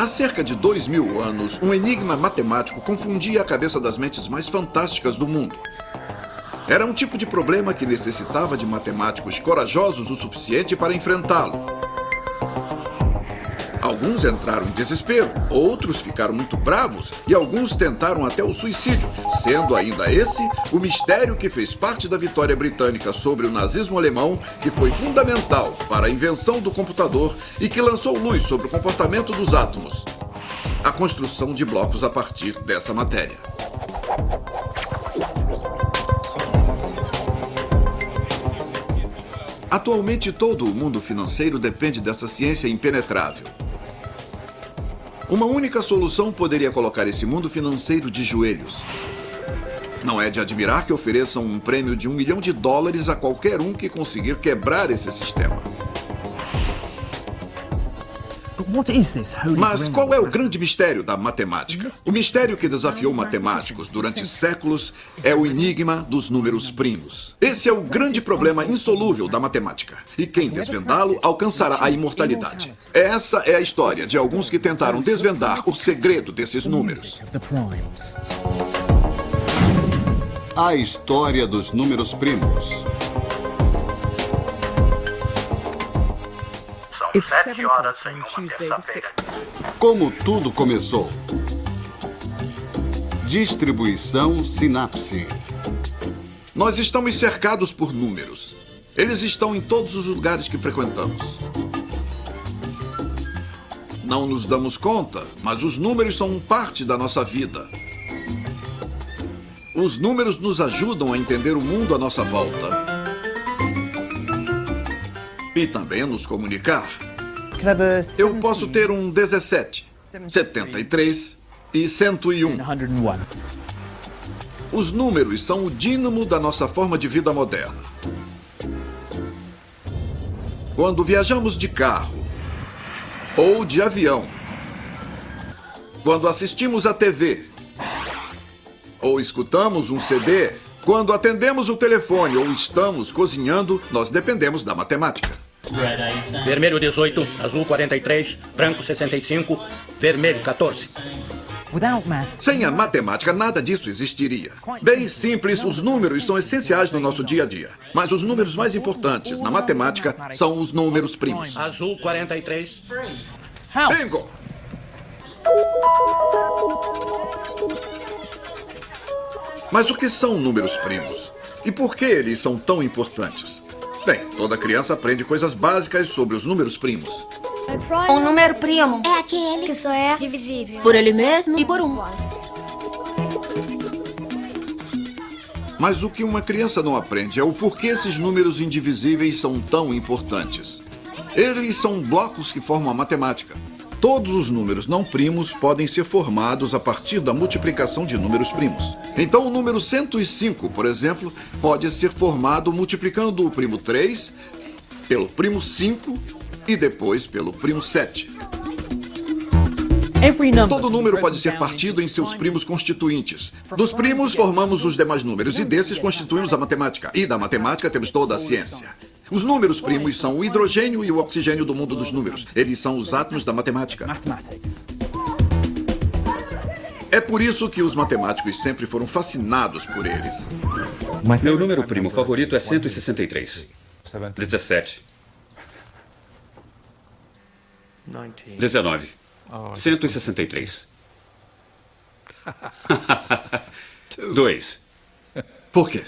Há cerca de 2000 anos, um enigma matemático confundia a cabeça das mentes mais fantásticas do mundo. Era um tipo de problema que necessitava de matemáticos corajosos o suficiente para enfrentá-lo. Alguns entraram em desespero, outros ficaram muito bravos e alguns tentaram até o suicídio, sendo ainda esse o mistério que fez parte da vitória britânica sobre o nazismo alemão, que foi fundamental para a invenção do computador e que lançou luz sobre o comportamento dos átomos. A construção de blocos a partir dessa matéria. Atualmente, todo o mundo financeiro depende dessa ciência impenetrável. Uma única solução poderia colocar esse mundo financeiro de joelhos. Não é de admirar que ofereçam um prêmio de $1 milhão a qualquer um que conseguir quebrar esse sistema. Mas qual é o grande mistério da matemática? O mistério que desafiou matemáticos durante séculos é o enigma dos números primos. Esse é o grande problema insolúvel da matemática. E quem desvendá-lo alcançará a imortalidade. Essa é a história de alguns que tentaram desvendar o segredo desses números. A história dos números primos. São 7 horas em uma terça-feira. Como tudo começou. Distribuição sinapse. Nós estamos cercados por números. Eles estão em todos os lugares que frequentamos. Não nos damos conta, mas os números são parte da nossa vida. Os números nos ajudam a entender o mundo à nossa volta. E também a nos comunicar. Eu posso ter um 17, 73 e 101. Os números são o dínamo da nossa forma de vida moderna. Quando viajamos de carro ou de avião, quando assistimos à TV ou escutamos um CD, quando atendemos o telefone ou estamos cozinhando, nós dependemos da matemática. Vermelho 18, azul 43, branco 65, vermelho 14. Sem a matemática, nada disso existiria. Bem simples, os números são essenciais no nosso dia a dia. Mas os números mais importantes na matemática são os números primos. Azul 43. Bingo! Mas o que são números primos? E por que eles são tão importantes? Bem, toda criança aprende coisas básicas sobre os números primos. Um número primo É aquele que só é divisível por ele mesmo e por um. Mas o que uma criança não aprende é o porquê esses números indivisíveis são tão importantes. Eles são blocos que formam a matemática. Todos os números não primos podem ser formados a partir da multiplicação de números primos. Então, o número 105, por exemplo, pode ser formado multiplicando o primo 3 pelo primo 5 e depois pelo primo 7. Todo número pode ser partido em seus primos constituintes. Dos primos, formamos os demais números e desses constituímos a matemática. E da matemática temos toda a ciência. Os números primos são o hidrogênio e o oxigênio do mundo dos números. Eles são os átomos da matemática. É por isso que os matemáticos sempre foram fascinados por eles. Meu número primo favorito é 163. 17. 19. 163. 2. Por quê?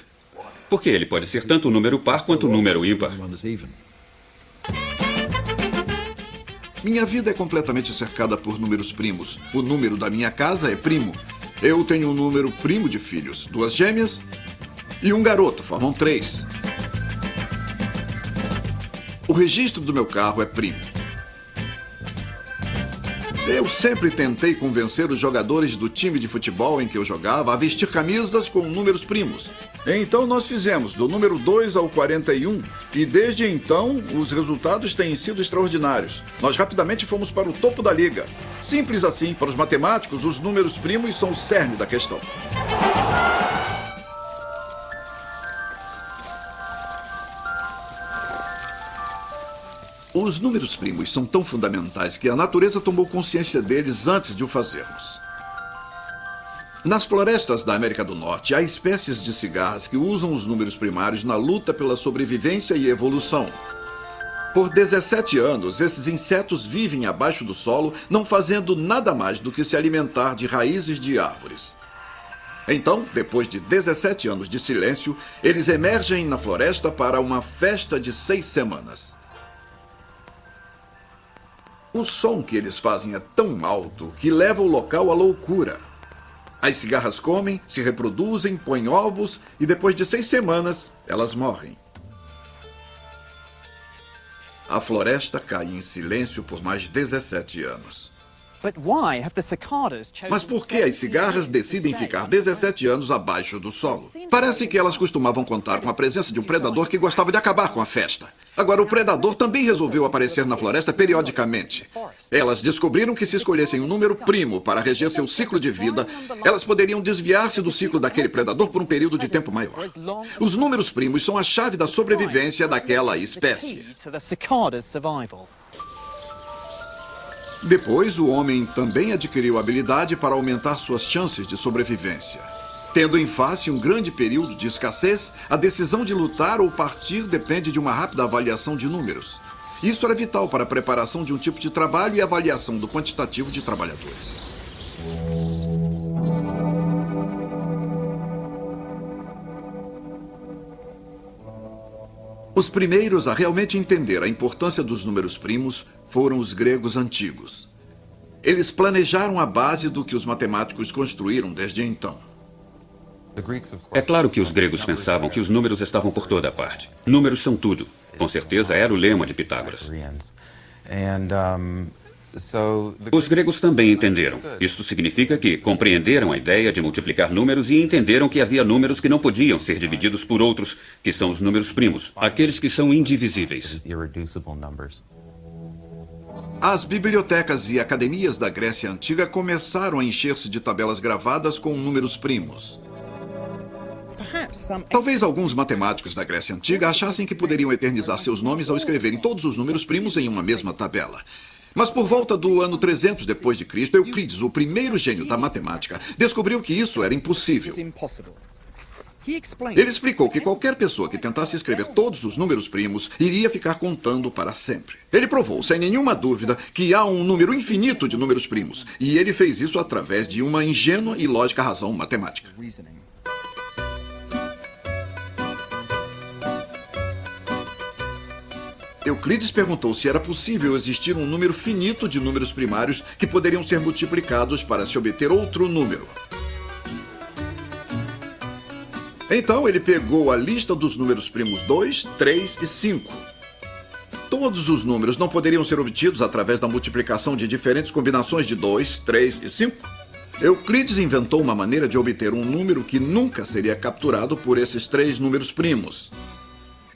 Porque ele pode ser tanto um número par quanto um número ímpar. Minha vida é completamente cercada por números primos. O número da minha casa é primo. Eu tenho um número primo de filhos, 2 gêmeas e um garoto, formam 3. O registro do meu carro é primo. Eu sempre tentei convencer os jogadores do time de futebol em que eu jogava a vestir camisas com números primos. Então nós fizemos do número 2 ao 41 e desde então os resultados têm sido extraordinários. Nós rapidamente fomos para o topo da liga. Simples assim, para os matemáticos, os números primos são o cerne da questão. Os números primos são tão fundamentais que a natureza tomou consciência deles antes de o fazermos. Nas florestas da América do Norte, há espécies de cigarras que usam os números primários na luta pela sobrevivência e evolução. Por 17 anos, esses insetos vivem abaixo do solo, não fazendo nada mais do que se alimentar de raízes de árvores. Então, depois de 17 anos de silêncio, eles emergem na floresta para uma festa de 6 semanas. O som que eles fazem é tão alto que leva o local à loucura. As cigarras comem, se reproduzem, põem ovos e depois de 6 semanas, elas morrem. A floresta cai em silêncio por mais 17 anos. Mas por que as cigarras decidem ficar 17 anos abaixo do solo? Parece que elas costumavam contar com a presença de um predador que gostava de acabar com a festa. Agora, o predador também resolveu aparecer na floresta periodicamente. Elas descobriram que se escolhessem um número primo para reger seu ciclo de vida, elas poderiam desviar-se do ciclo daquele predador por um período de tempo maior. Os números primos são a chave da sobrevivência daquela espécie. Depois, o homem também adquiriu habilidade para aumentar suas chances de sobrevivência. Tendo em face um grande período de escassez, a decisão de lutar ou partir depende de uma rápida avaliação de números. Isso era vital para a preparação de um tipo de trabalho e avaliação do quantitativo de trabalhadores. Os primeiros a realmente entender a importância dos números primos foram os gregos antigos. Eles planejaram a base do que os matemáticos construíram desde então. É claro que os gregos pensavam que os números estavam por toda parte. Números são tudo. Com certeza era o lema de Pitágoras. Os gregos também entenderam. Isto significa que compreenderam a ideia de multiplicar números e entenderam que havia números que não podiam ser divididos por outros, que são os números primos, aqueles que são indivisíveis. As bibliotecas e academias da Grécia Antiga começaram a encher-se de tabelas gravadas com números primos. Talvez alguns matemáticos da Grécia Antiga achassem que poderiam eternizar seus nomes ao escreverem todos os números primos em uma mesma tabela. Mas por volta do ano 300 depois de Cristo, Euclides, o primeiro gênio da matemática, descobriu que isso era impossível. Ele explicou que qualquer pessoa que tentasse escrever todos os números primos iria ficar contando para sempre. Ele provou, sem nenhuma dúvida, que há um número infinito de números primos. E ele fez isso através de uma ingênua e lógica razão matemática. Euclides perguntou se era possível existir um número finito de números primários que poderiam ser multiplicados para se obter outro número. Então ele pegou a lista dos números primos 2, 3 e 5. Todos os números não poderiam ser obtidos através da multiplicação de diferentes combinações de 2, 3 e 5. Euclides inventou uma maneira de obter um número que nunca seria capturado por esses 3 números primos.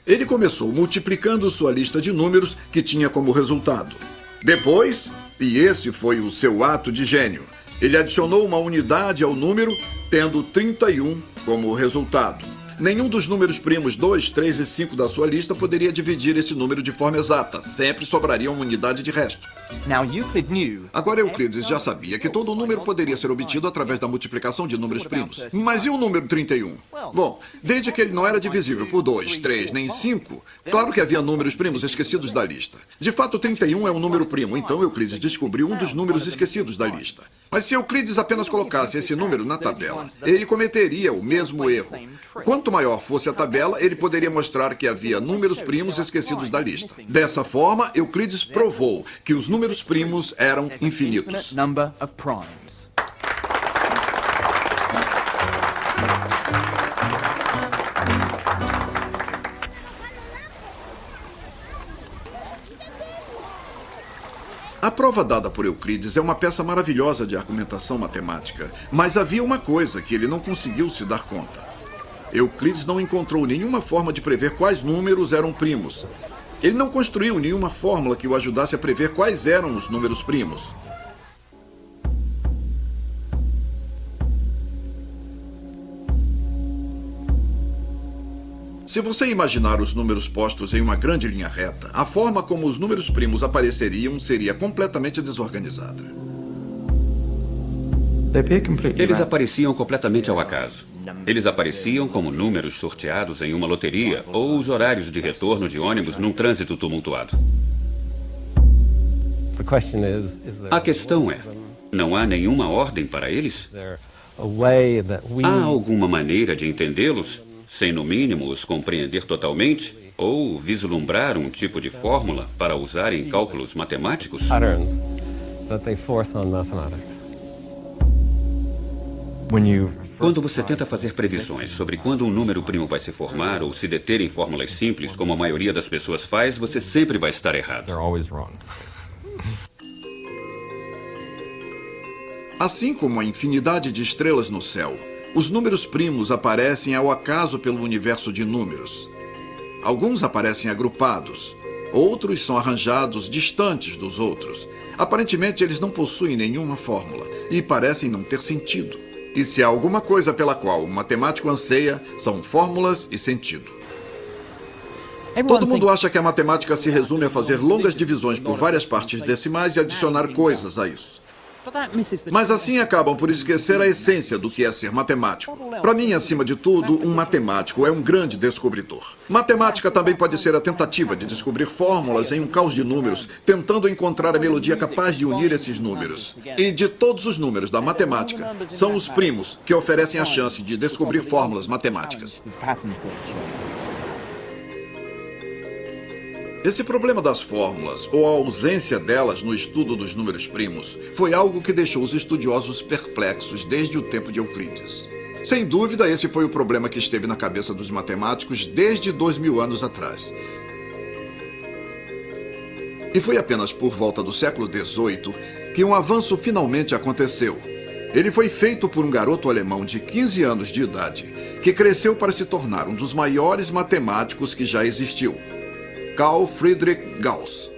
Ele começou multiplicando sua lista de números, que tinha como resultado. Depois, e esse foi o seu ato de gênio, ele adicionou uma unidade ao número, tendo 31 como resultado. Nenhum dos números primos 2, 3 e 5 da sua lista poderia dividir esse número de forma exata. Sempre sobraria uma unidade de resto. Agora Euclides já sabia que todo número poderia ser obtido através da multiplicação de números primos. Mas e o número 31? Bom, desde que ele não era divisível por 2, 3 nem 5, claro que havia números primos esquecidos da lista. De fato, 31 é um número primo, então Euclides descobriu um dos números esquecidos da lista. Mas se Euclides apenas colocasse esse número na tabela, ele cometeria o mesmo erro. Quanto maior fosse a tabela, ele poderia mostrar que havia números primos esquecidos da lista. Dessa forma, Euclides provou que os números primos eram infinitos. A prova dada por Euclides é uma peça maravilhosa de argumentação matemática, mas havia uma coisa que ele não conseguiu se dar conta. Euclides não encontrou nenhuma forma de prever quais números eram primos. Ele não construiu nenhuma fórmula que o ajudasse a prever quais eram os números primos. Se você imaginar os números postos em uma grande linha reta, a forma como os números primos apareceriam seria completamente desorganizada. Eles apareciam completamente ao acaso. Eles apareciam como números sorteados em uma loteria ou os horários de retorno de ônibus num trânsito tumultuado. A questão é, não há nenhuma ordem para eles? Há alguma maneira de entendê-los, sem no mínimo os compreender totalmente, ou vislumbrar um tipo de fórmula para usar em cálculos matemáticos? Quando você tenta fazer previsões sobre quando um número primo vai se formar ou se deter em fórmulas simples, como a maioria das pessoas faz, você sempre vai estar errado. Assim como a infinidade de estrelas no céu, os números primos aparecem ao acaso pelo universo de números. Alguns aparecem agrupados, outros são arranjados distantes dos outros. Aparentemente, eles não possuem nenhuma fórmula e parecem não ter sentido. E se há alguma coisa pela qual o matemático anseia, são fórmulas e sentido. Todo mundo acha que a matemática se resume a fazer longas divisões por várias partes decimais e adicionar coisas a isso. Mas assim acabam por esquecer a essência do que é ser matemático. Para mim, acima de tudo, um matemático é um grande descobridor. Matemática também pode ser a tentativa de descobrir fórmulas em um caos de números, tentando encontrar a melodia capaz de unir esses números. E de todos os números da matemática, são os primos que oferecem a chance de descobrir fórmulas matemáticas. Esse problema das fórmulas, ou a ausência delas no estudo dos números primos, foi algo que deixou os estudiosos perplexos desde o tempo de Euclides. Sem dúvida, esse foi o problema que esteve na cabeça dos matemáticos desde 2000 anos atrás. E foi apenas por volta do século XVIII que um avanço finalmente aconteceu. Ele foi feito por um garoto alemão de 15 anos de idade, que cresceu para se tornar um dos maiores matemáticos que já existiu. Carl Friedrich Gauss.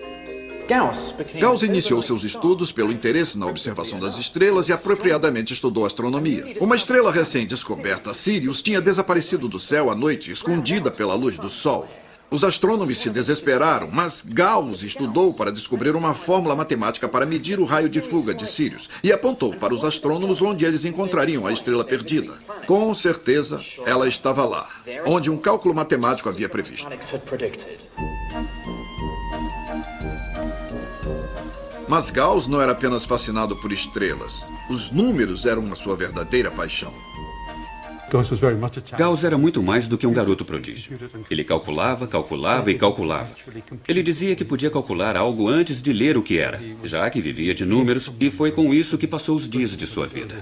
Gauss iniciou seus estudos pelo interesse na observação das estrelas e apropriadamente estudou astronomia. Uma estrela recém-descoberta, Sirius, tinha desaparecido do céu à noite, escondida pela luz do Sol. Os astrônomos se desesperaram, mas Gauss estudou para descobrir uma fórmula matemática para medir o raio de fuga de Sirius e apontou para os astrônomos onde eles encontrariam a estrela perdida. Com certeza, ela estava lá, onde um cálculo matemático havia previsto. Mas Gauss não era apenas fascinado por estrelas. Os números eram a sua verdadeira paixão. Gauss era muito mais do que um garoto prodígio. Ele calculava, calculava e calculava. Ele dizia que podia calcular algo antes de ler o que era, já que vivia de números, e foi com isso que passou os dias de sua vida.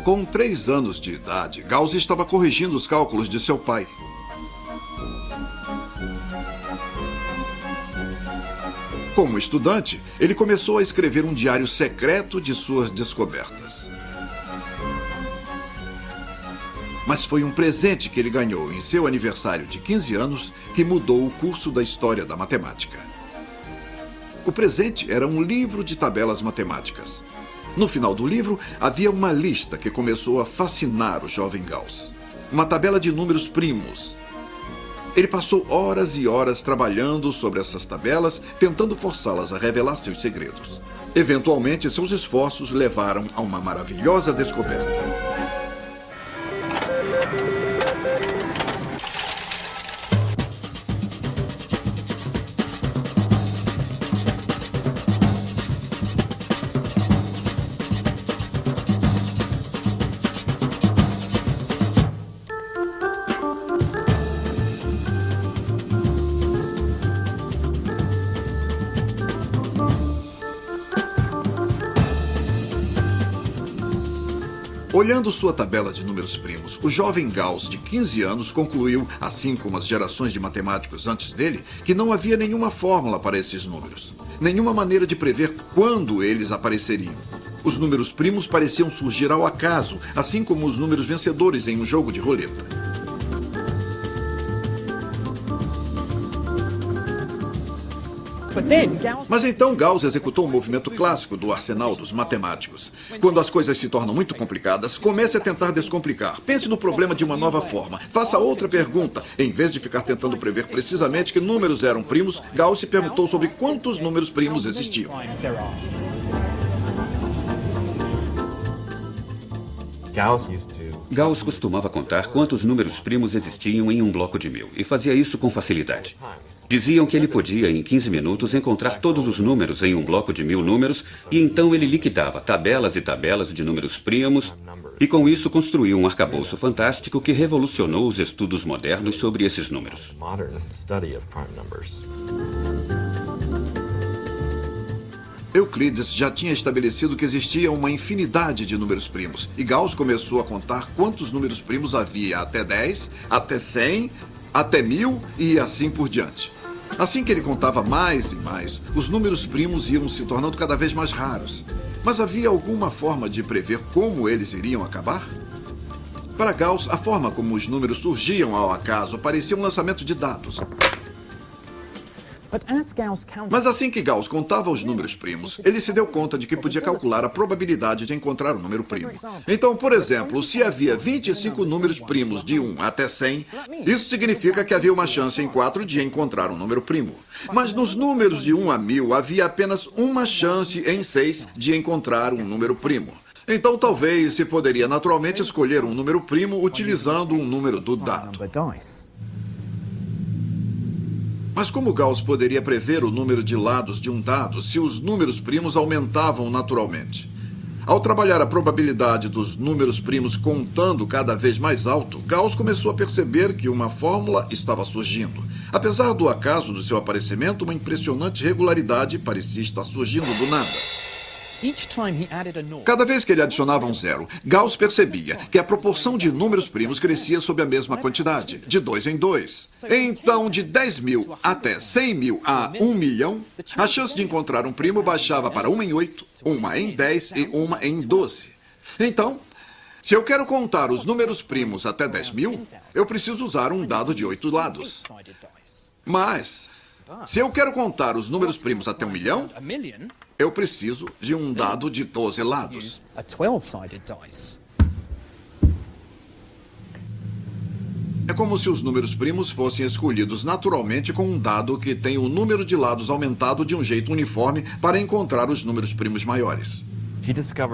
Com 3 anos de idade, Gauss estava corrigindo os cálculos de seu pai. Como estudante, ele começou a escrever um diário secreto de suas descobertas. Mas foi um presente que ele ganhou em seu aniversário de 15 anos que mudou o curso da história da matemática. O presente era um livro de tabelas matemáticas. No final do livro, havia uma lista que começou a fascinar o jovem Gauss. Uma tabela de números primos. Ele passou horas e horas trabalhando sobre essas tabelas, tentando forçá-las a revelar seus segredos. Eventualmente, seus esforços levaram a uma maravilhosa descoberta. Olhando sua tabela de números primos, o jovem Gauss, de 15 anos, concluiu, assim como as gerações de matemáticos antes dele, que não havia nenhuma fórmula para esses números. Nenhuma maneira de prever quando eles apareceriam. Os números primos pareciam surgir ao acaso, assim como os números vencedores em um jogo de roleta. Mas então Gauss executou um movimento clássico do arsenal dos matemáticos. Quando as coisas se tornam muito complicadas, comece a tentar descomplicar. Pense no problema de uma nova forma. Faça outra pergunta. Em vez de ficar tentando prever precisamente que números eram primos, Gauss se perguntou sobre quantos números primos existiam. Gauss costumava contar quantos números primos existiam em um bloco de 1000 e fazia isso com facilidade. Diziam que ele podia, em 15 minutos, encontrar todos os números em um bloco de 1000 números e então ele liquidava tabelas e tabelas de números primos e com isso construiu um arcabouço fantástico que revolucionou os estudos modernos sobre esses números. Euclides já tinha estabelecido que existia uma infinidade de números primos. E Gauss começou a contar quantos números primos havia até 10, até 100, até 1000 e assim por diante. Assim que ele contava mais e mais, os números primos iam se tornando cada vez mais raros. Mas havia alguma forma de prever como eles iriam acabar? Para Gauss, a forma como os números surgiam ao acaso parecia um lançamento de dados. Mas assim que Gauss contava os números primos, ele se deu conta de que podia calcular a probabilidade de encontrar um número primo. Então, por exemplo, se havia 25 números primos de 1 até 100, isso significa que havia uma chance em 4 de encontrar um número primo. Mas nos números de 1 a 1000, havia apenas uma chance em 6 de encontrar um número primo. Então, talvez se poderia naturalmente escolher um número primo utilizando um número do dado. Mas como Gauss poderia prever o número de lados de um dado se os números primos aumentavam naturalmente? Ao trabalhar a probabilidade dos números primos contando cada vez mais alto, Gauss começou a perceber que uma fórmula estava surgindo. Apesar do acaso do seu aparecimento, uma impressionante regularidade parecia estar surgindo do nada. Cada vez que ele adicionava um zero, Gauss percebia que a proporção de números primos crescia sob a mesma quantidade, de 2 em 2. Então, de 10.000 até 100.000 a 1 milhão, a chance de encontrar um primo baixava para 1 em 8, 1 em 10 e 1 em 12. Então, se eu quero contar os números primos até 10.000, eu preciso usar um dado de 8 lados. Mas, se eu quero contar os números primos até 1 milhão, eu preciso de um dado de 12 lados. É como se os números primos fossem escolhidos naturalmente com um dado que tem o número de lados aumentado de um jeito uniforme para encontrar os números primos maiores.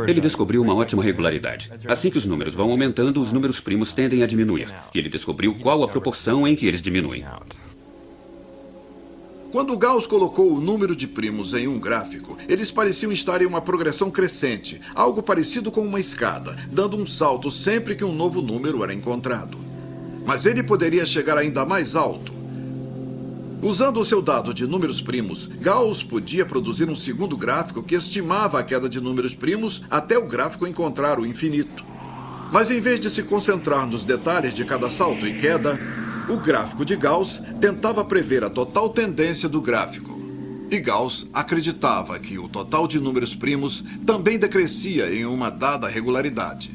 Ele descobriu uma ótima regularidade. Assim que os números vão aumentando, os números primos tendem a diminuir. E ele descobriu qual a proporção em que eles diminuem. Quando Gauss colocou o número de primos em um gráfico, eles pareciam estar em uma progressão crescente, algo parecido com uma escada, dando um salto sempre que um novo número era encontrado. Mas ele poderia chegar ainda mais alto. Usando o seu dado de números primos, Gauss podia produzir um segundo gráfico que estimava a queda de números primos até o gráfico encontrar o infinito. Mas em vez de se concentrar nos detalhes de cada salto e queda, o gráfico de Gauss tentava prever a total tendência do gráfico. E Gauss acreditava que o total de números primos também decrescia em uma dada regularidade.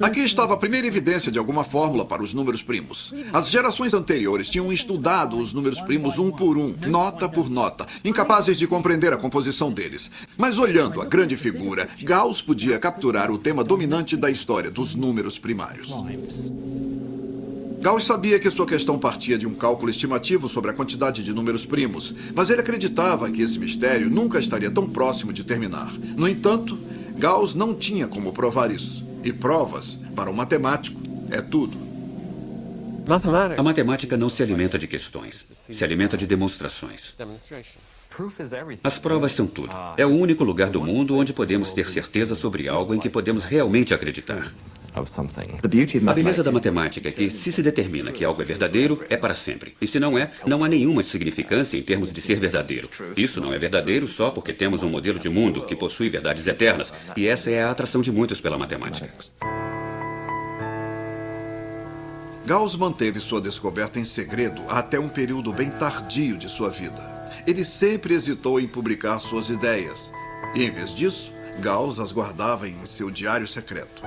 Aqui estava a primeira evidência de alguma fórmula para os números primos. As gerações anteriores tinham estudado os números primos um por um, nota por nota, incapazes de compreender a composição deles. Mas olhando a grande figura, Gauss podia capturar o tema dominante da história dos números primários. Gauss sabia que sua questão partia de um cálculo estimativo sobre a quantidade de números primos, mas ele acreditava que esse mistério nunca estaria tão próximo de terminar. No entanto, Gauss não tinha como provar isso. E provas, para um matemático, é tudo. A matemática não se alimenta de questões, se alimenta de demonstrações. As provas são tudo. É o único lugar do mundo onde podemos ter certeza sobre algo em que podemos realmente acreditar. A beleza da matemática é que, se determina que algo é verdadeiro, é para sempre. E se não é, não há nenhuma significância em termos de ser verdadeiro. Isso não é verdadeiro só porque temos um modelo de mundo que possui verdades eternas. E essa é a atração de muitos pela matemática. Gauss manteve sua descoberta em segredo até um período bem tardio de sua vida. Ele sempre hesitou em publicar suas ideias. E, em vez disso, Gauss as guardava em seu diário secreto.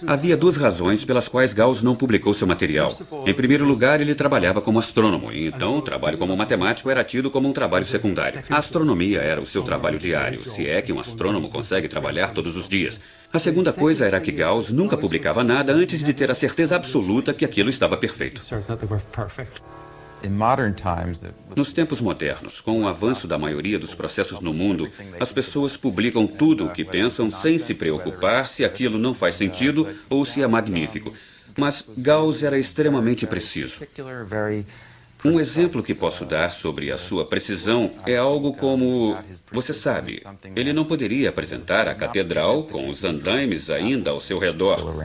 Havia duas razões pelas quais Gauss não publicou seu material. Em primeiro lugar, ele trabalhava como astrônomo, e então o trabalho como matemático era tido como um trabalho secundário. A astronomia era o seu trabalho diário, se é que um astrônomo consegue trabalhar todos os dias. A segunda coisa era que Gauss nunca publicava nada antes de ter a certeza absoluta que aquilo estava perfeito. Nos tempos modernos, com o avanço da maioria dos processos no mundo, as pessoas publicam tudo o que pensam sem se preocupar se aquilo não faz sentido ou se é magnífico. Mas Gauss era extremamente preciso. Um exemplo que posso dar sobre a sua precisão é algo como... Você sabe, ele não poderia apresentar a catedral com os andaimes ainda ao seu redor.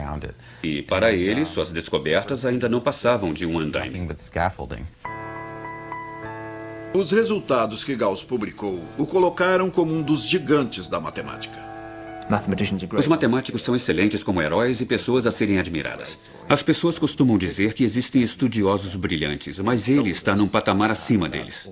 E, para ele, suas descobertas ainda não passavam de um andaime. Os resultados que Gauss publicou o colocaram como um dos gigantes da matemática. Os matemáticos são excelentes como heróis e pessoas a serem admiradas. As pessoas costumam dizer que existem estudiosos brilhantes, mas ele está num patamar acima deles.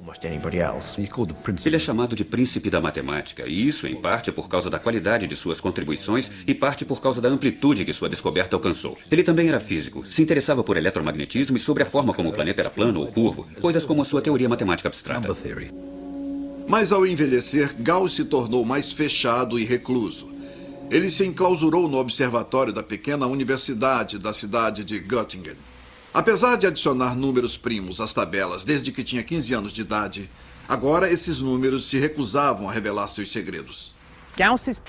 Ele é chamado de príncipe da matemática, e isso, em parte, por causa da qualidade de suas contribuições e parte por causa da amplitude que sua descoberta alcançou. Ele também era físico, se interessava por eletromagnetismo e sobre a forma como o planeta era plano ou curvo, coisas como a sua teoria matemática abstrata. Mas ao envelhecer, Gauss se tornou mais fechado e recluso. Ele se enclausurou no observatório da pequena universidade da cidade de Göttingen. Apesar de adicionar números primos às tabelas desde que tinha 15 anos de idade, agora esses números se recusavam a revelar seus segredos.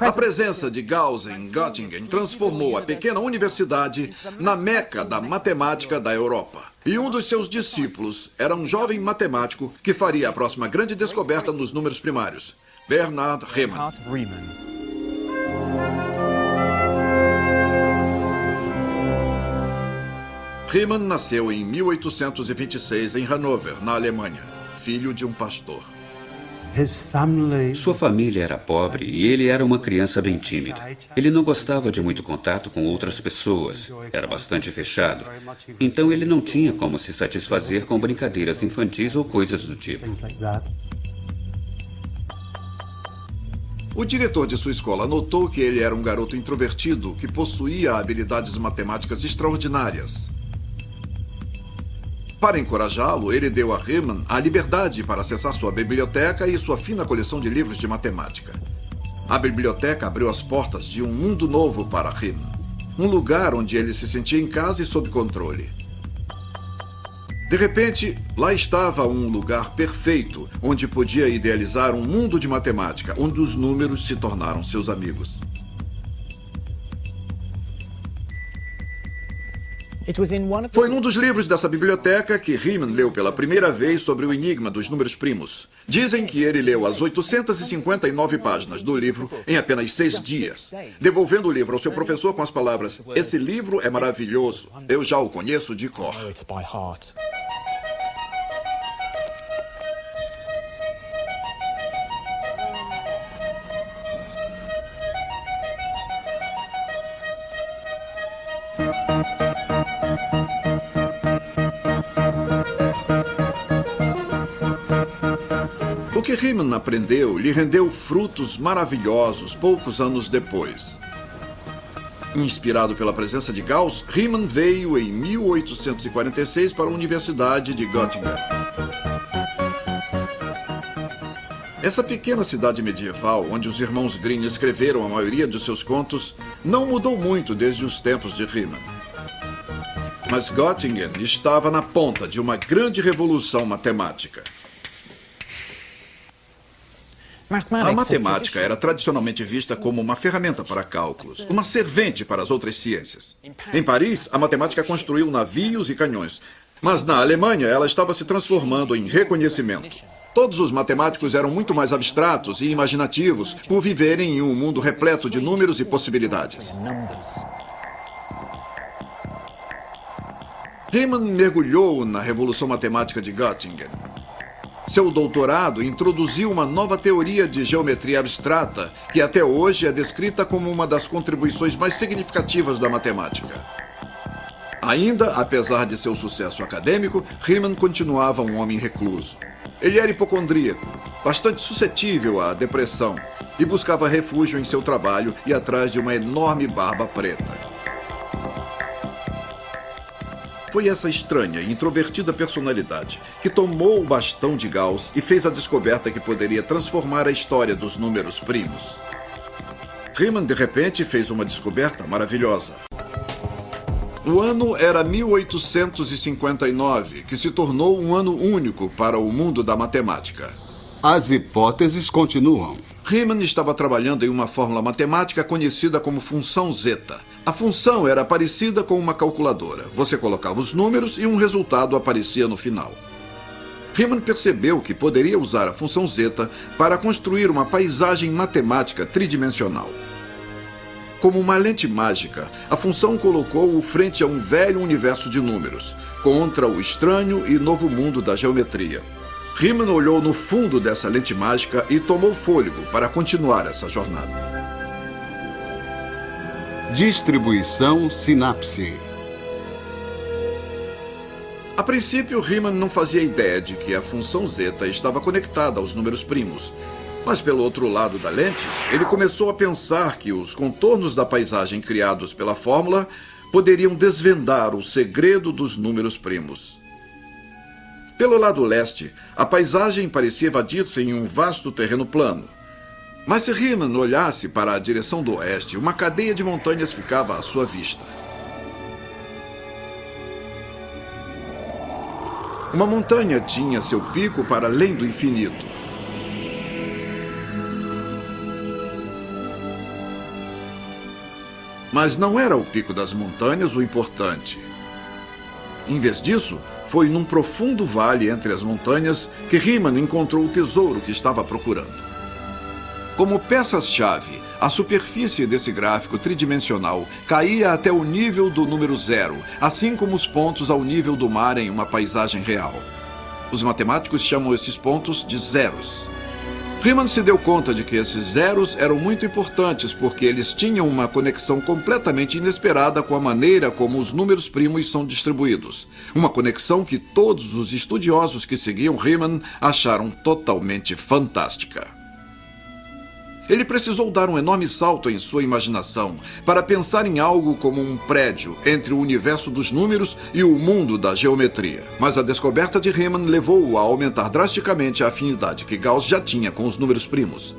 A presença de Gauss em Göttingen transformou a pequena universidade na meca da matemática da Europa. E um dos seus discípulos era um jovem matemático que faria a próxima grande descoberta nos números primários, Bernhard Riemann. Riemann nasceu em 1826 em Hanover, na Alemanha, filho de um pastor. Sua família era pobre e ele era uma criança bem tímida. Ele não gostava de muito contato com outras pessoas, era bastante fechado. Então ele não tinha como se satisfazer com brincadeiras infantis ou coisas do tipo. O diretor de sua escola notou que ele era um garoto introvertido que possuía habilidades matemáticas extraordinárias. Para encorajá-lo, ele deu a Riemann a liberdade para acessar sua biblioteca e sua fina coleção de livros de matemática. A biblioteca abriu as portas de um mundo novo para Riemann, um lugar onde ele se sentia em casa e sob controle. De repente, lá estava um lugar perfeito, onde podia idealizar um mundo de matemática, onde os números se tornaram seus amigos. Foi num dos livros dessa biblioteca que Riemann leu pela primeira vez sobre o enigma dos números primos. Dizem que ele leu as 859 páginas do livro em apenas 6 dias, devolvendo o livro ao seu professor com as palavras: "Esse livro é maravilhoso, eu já o conheço de cor." O que Riemann aprendeu lhe rendeu frutos maravilhosos poucos anos depois. Inspirado pela presença de Gauss, Riemann veio em 1846 para a Universidade de Göttingen. Essa pequena cidade medieval, onde os irmãos Grimm escreveram a maioria de seus contos, não mudou muito desde os tempos de Riemann. Mas Göttingen estava na ponta de uma grande revolução matemática. A matemática era tradicionalmente vista como uma ferramenta para cálculos, uma servente para as outras ciências. Em Paris, a matemática construiu navios e canhões, mas na Alemanha ela estava se transformando em reconhecimento. Todos os matemáticos eram muito mais abstratos e imaginativos por viverem em um mundo repleto de números e possibilidades. Riemann mergulhou na revolução matemática de Göttingen. Seu doutorado introduziu uma nova teoria de geometria abstrata, que até hoje é descrita como uma das contribuições mais significativas da matemática. Ainda, apesar de seu sucesso acadêmico, Riemann continuava um homem recluso. Ele era hipocondríaco, bastante suscetível à depressão, e buscava refúgio em seu trabalho e atrás de uma enorme barba preta. Foi essa estranha e introvertida personalidade que tomou o bastão de Gauss e fez a descoberta que poderia transformar a história dos números primos. Riemann, de repente, fez uma descoberta maravilhosa. O ano era 1859, que se tornou um ano único para o mundo da matemática. As hipóteses continuam. Riemann estava trabalhando em uma fórmula matemática conhecida como função zeta. A função era parecida com uma calculadora. Você colocava os números e um resultado aparecia no final. Riemann percebeu que poderia usar a função zeta para construir uma paisagem matemática tridimensional. Como uma lente mágica, a função colocou-o frente a um velho universo de números, contra o estranho e novo mundo da geometria. Riemann olhou no fundo dessa lente mágica e tomou fôlego para continuar essa jornada. Distribuição sinapse. A princípio, Riemann não fazia ideia de que a função zeta estava conectada aos números primos. Mas pelo outro lado da lente, ele começou a pensar que os contornos da paisagem criados pela fórmula poderiam desvendar o segredo dos números primos. Pelo lado leste, a paisagem parecia evadir-se em um vasto terreno plano. Mas se Riemann olhasse para a direção do oeste, uma cadeia de montanhas ficava à sua vista. Uma montanha tinha seu pico para além do infinito. Mas não era o pico das montanhas o importante. Em vez disso, foi num profundo vale entre as montanhas que Riemann encontrou o tesouro que estava procurando. Como peças-chave, a superfície desse gráfico tridimensional caía até o nível do número zero, assim como os pontos ao nível do mar em uma paisagem real. Os matemáticos chamam esses pontos de zeros. Riemann se deu conta de que esses zeros eram muito importantes porque eles tinham uma conexão completamente inesperada com a maneira como os números primos são distribuídos. Uma conexão que todos os estudiosos que seguiam Riemann acharam totalmente fantástica. Ele precisou dar um enorme salto em sua imaginação para pensar em algo como um prédio entre o universo dos números e o mundo da geometria. Mas a descoberta de Riemann levou-o a aumentar drasticamente a afinidade que Gauss já tinha com os números primos.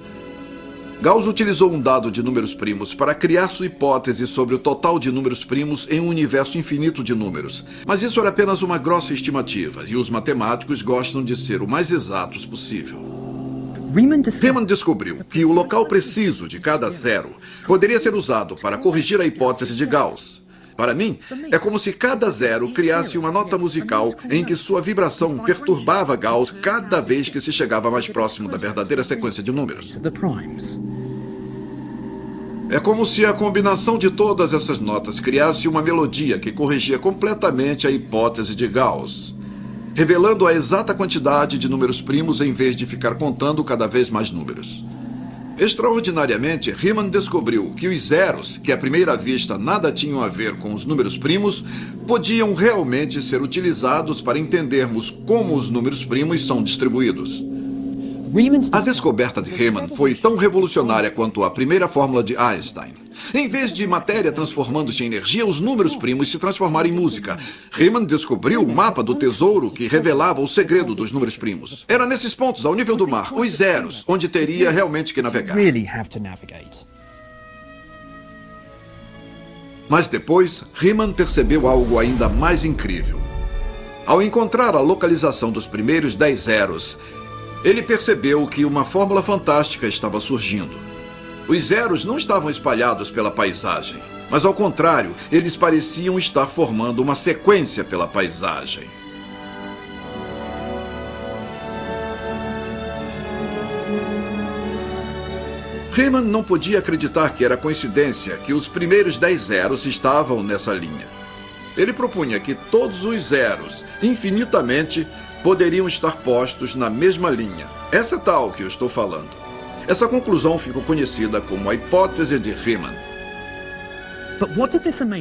Gauss utilizou um dado de números primos para criar sua hipótese sobre o total de números primos em um universo infinito de números. Mas isso era apenas uma grossa estimativa, e os matemáticos gostam de ser o mais exatos possível. Riemann descobriu que o local preciso de cada zero poderia ser usado para corrigir a hipótese de Gauss. Para mim, é como se cada zero criasse uma nota musical em que sua vibração perturbava Gauss cada vez que se chegava mais próximo da verdadeira sequência de números. É como se a combinação de todas essas notas criasse uma melodia que corrigia completamente a hipótese de Gauss, revelando a exata quantidade de números primos em vez de ficar contando cada vez mais números. Extraordinariamente, Riemann descobriu que os zeros, que à primeira vista nada tinham a ver com os números primos, podiam realmente ser utilizados para entendermos como os números primos são distribuídos. A descoberta de Riemann foi tão revolucionária quanto a primeira fórmula de Einstein. Em vez de matéria transformando-se em energia, os números primos se transformaram em música. Riemann descobriu o mapa do tesouro que revelava o segredo dos números primos. Era nesses pontos, ao nível do mar, os zeros, onde teria realmente que navegar. Mas depois, Riemann percebeu algo ainda mais incrível. Ao encontrar a localização dos primeiros 10 zeros, ele percebeu que uma fórmula fantástica estava surgindo. Os zeros não estavam espalhados pela paisagem, mas ao contrário, eles pareciam estar formando uma sequência pela paisagem. Riemann não podia acreditar que era coincidência que os primeiros 10 zeros estavam nessa linha. Ele propunha que todos os zeros, infinitamente, poderiam estar postos na mesma linha. Essa tal que eu estou falando. Essa conclusão ficou conhecida como a hipótese de Riemann.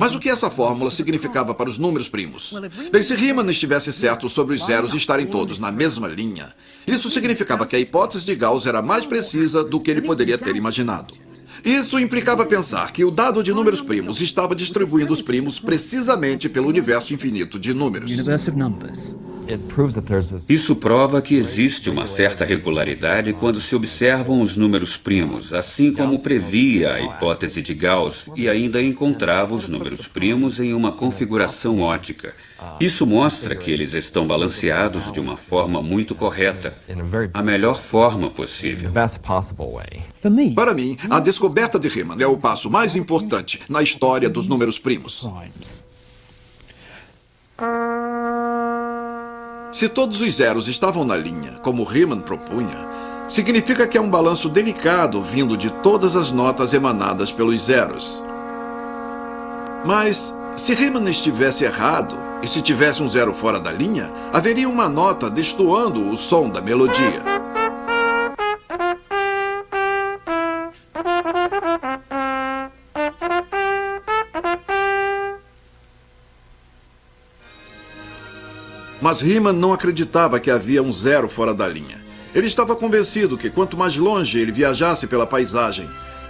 Mas o que essa fórmula significava para os números primos? Bem, se Riemann estivesse certo sobre os zeros estarem todos na mesma linha, isso significava que a hipótese de Gauss era mais precisa do que ele poderia ter imaginado. Isso implicava pensar que o dado de números primos estava distribuindo os primos precisamente pelo universo infinito de números. Universe of numbers. Isso prova que existe uma certa regularidade quando se observam os números primos, assim como previa a hipótese de Gauss e ainda encontrava os números primos em uma configuração ótica. Isso mostra que eles estão balanceados de uma forma muito correta, a melhor forma possível. For me, Para mim, a descoberta de Riemann é o passo mais importante na história dos números primos. primes. Se todos os zeros estavam na linha, como Riemann propunha, significa que é um balanço delicado vindo de todas as notas emanadas pelos zeros. Mas, se Riemann estivesse errado, e se tivesse um zero fora da linha, haveria uma nota destoando o som da melodia. Mas Riemann não acreditava que havia um zero fora da linha. Ele estava convencido que quanto mais longe ele viajasse pela paisagem,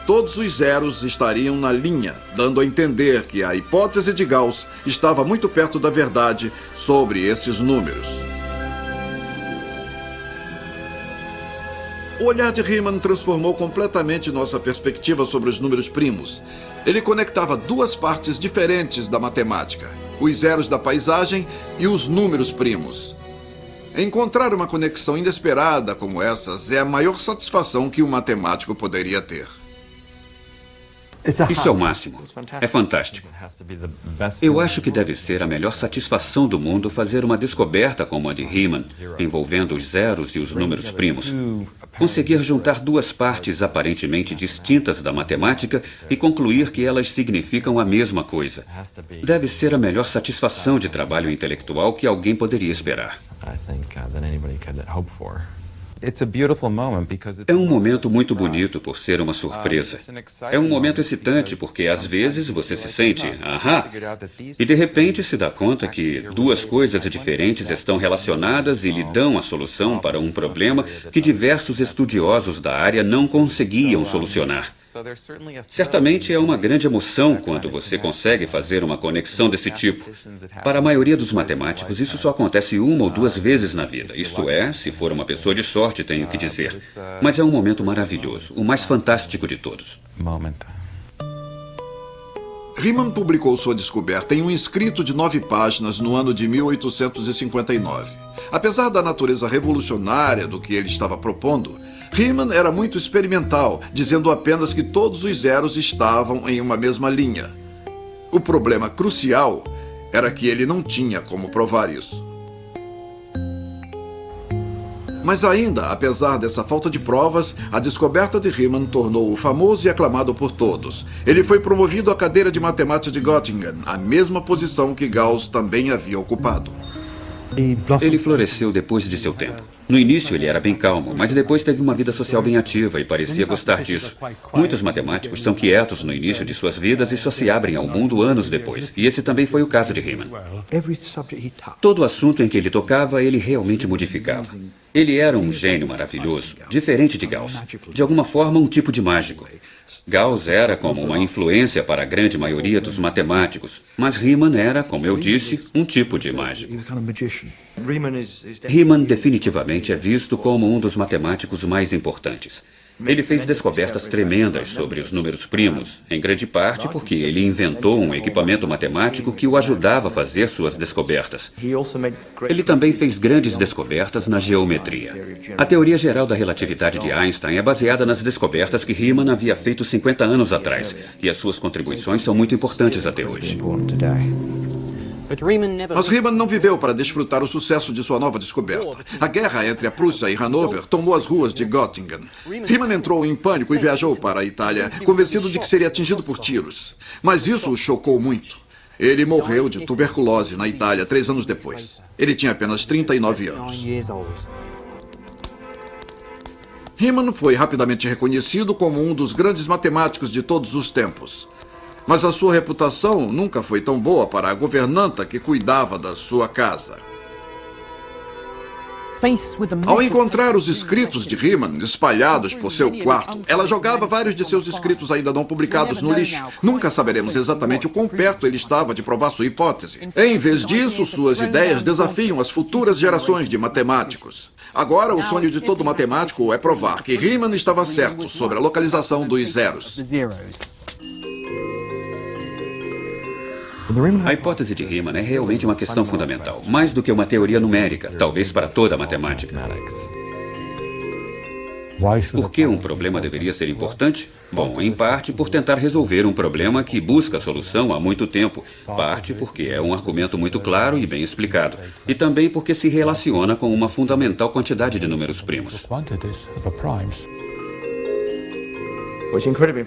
todos os zeros estariam na linha, dando a entender que a hipótese de Gauss estava muito perto da verdade sobre esses números. O olhar de Riemann transformou completamente nossa perspectiva sobre os números primos. Ele conectava duas partes diferentes da matemática: os zeros da paisagem e os números primos. Encontrar uma conexão inesperada como essas é a maior satisfação que um matemático poderia ter. Isso é o máximo. É fantástico. Eu acho que deve ser a melhor satisfação do mundo fazer uma descoberta como a de Riemann, envolvendo os zeros e os números primos. Conseguir juntar duas partes aparentemente distintas da matemática e concluir que elas significam a mesma coisa. Deve ser a melhor satisfação de trabalho intelectual que alguém poderia esperar. É um momento muito bonito por ser uma surpresa. É um momento excitante porque às vezes você se sente, ahá, e de repente se dá conta que duas coisas diferentes estão relacionadas e lhe dão a solução para um problema que diversos estudiosos da área não conseguiam solucionar. Certamente é uma grande emoção quando você consegue fazer uma conexão desse tipo. Para a maioria dos matemáticos, isso só acontece uma ou duas vezes na vida. Isto é, se for uma pessoa de sorte, tenho que dizer. Mas é um momento maravilhoso, o mais fantástico de todos. Riemann publicou sua descoberta em um escrito de 9 páginas no ano de 1859. Apesar da natureza revolucionária do que ele estava propondo, Riemann era muito experimental, dizendo apenas que todos os zeros estavam em uma mesma linha. O problema crucial era que ele não tinha como provar isso. Mas ainda, apesar dessa falta de provas, a descoberta de Riemann tornou-o famoso e aclamado por todos. Ele foi promovido à cadeira de matemática de Göttingen, a mesma posição que Gauss também havia ocupado. Ele floresceu depois de seu tempo. No início ele era bem calmo, mas depois teve uma vida social bem ativa e parecia gostar disso. Muitos matemáticos são quietos no início de suas vidas e só se abrem ao mundo anos depois. E esse também foi o caso de Riemann. Todo assunto em que ele tocava, ele realmente modificava. Ele era um gênio maravilhoso, diferente de Gauss. De alguma forma, um tipo de mágico. Gauss era como uma influência para a grande maioria dos matemáticos, mas Riemann era, como eu disse, um tipo de mágico. Riemann definitivamente é visto como um dos matemáticos mais importantes. Ele fez descobertas tremendas sobre os números primos, em grande parte porque ele inventou um equipamento matemático que o ajudava a fazer suas descobertas. Ele também fez grandes descobertas na geometria. A teoria geral da relatividade de Einstein é baseada nas descobertas que Riemann havia feito 50 anos atrás, e as suas contribuições são muito importantes até hoje. Mas Riemann não viveu para desfrutar o sucesso de sua nova descoberta. A guerra entre a Prússia e Hanover tomou as ruas de Göttingen. Riemann entrou em pânico e viajou para a Itália, convencido de que seria atingido por tiros. Mas isso o chocou muito. Ele morreu de tuberculose na Itália 3 anos depois. Ele tinha apenas 39 anos. Riemann foi rapidamente reconhecido como um dos grandes matemáticos de todos os tempos. Mas a sua reputação nunca foi tão boa para a governanta que cuidava da sua casa. Faced with the Ao message encontrar os escritos de Riemann espalhados por seu quarto, ela jogava vários de seus escritos ainda não publicados no lixo. Nunca saberemos exatamente o quão perto ele estava de provar sua hipótese. Em vez disso, suas ideias desafiam as futuras gerações de matemáticos. Agora, o sonho de todo matemático é provar que Riemann estava certo sobre a localização dos zeros. the zeros. A hipótese de Riemann é realmente uma questão fundamental, mais do que uma teoria numérica, talvez para toda a matemática. Por que um problema deveria ser importante? Bom, em parte por tentar resolver um problema que busca solução há muito tempo, parte porque é um argumento muito claro e bem explicado, e também porque se relaciona com uma fundamental quantidade de números primos.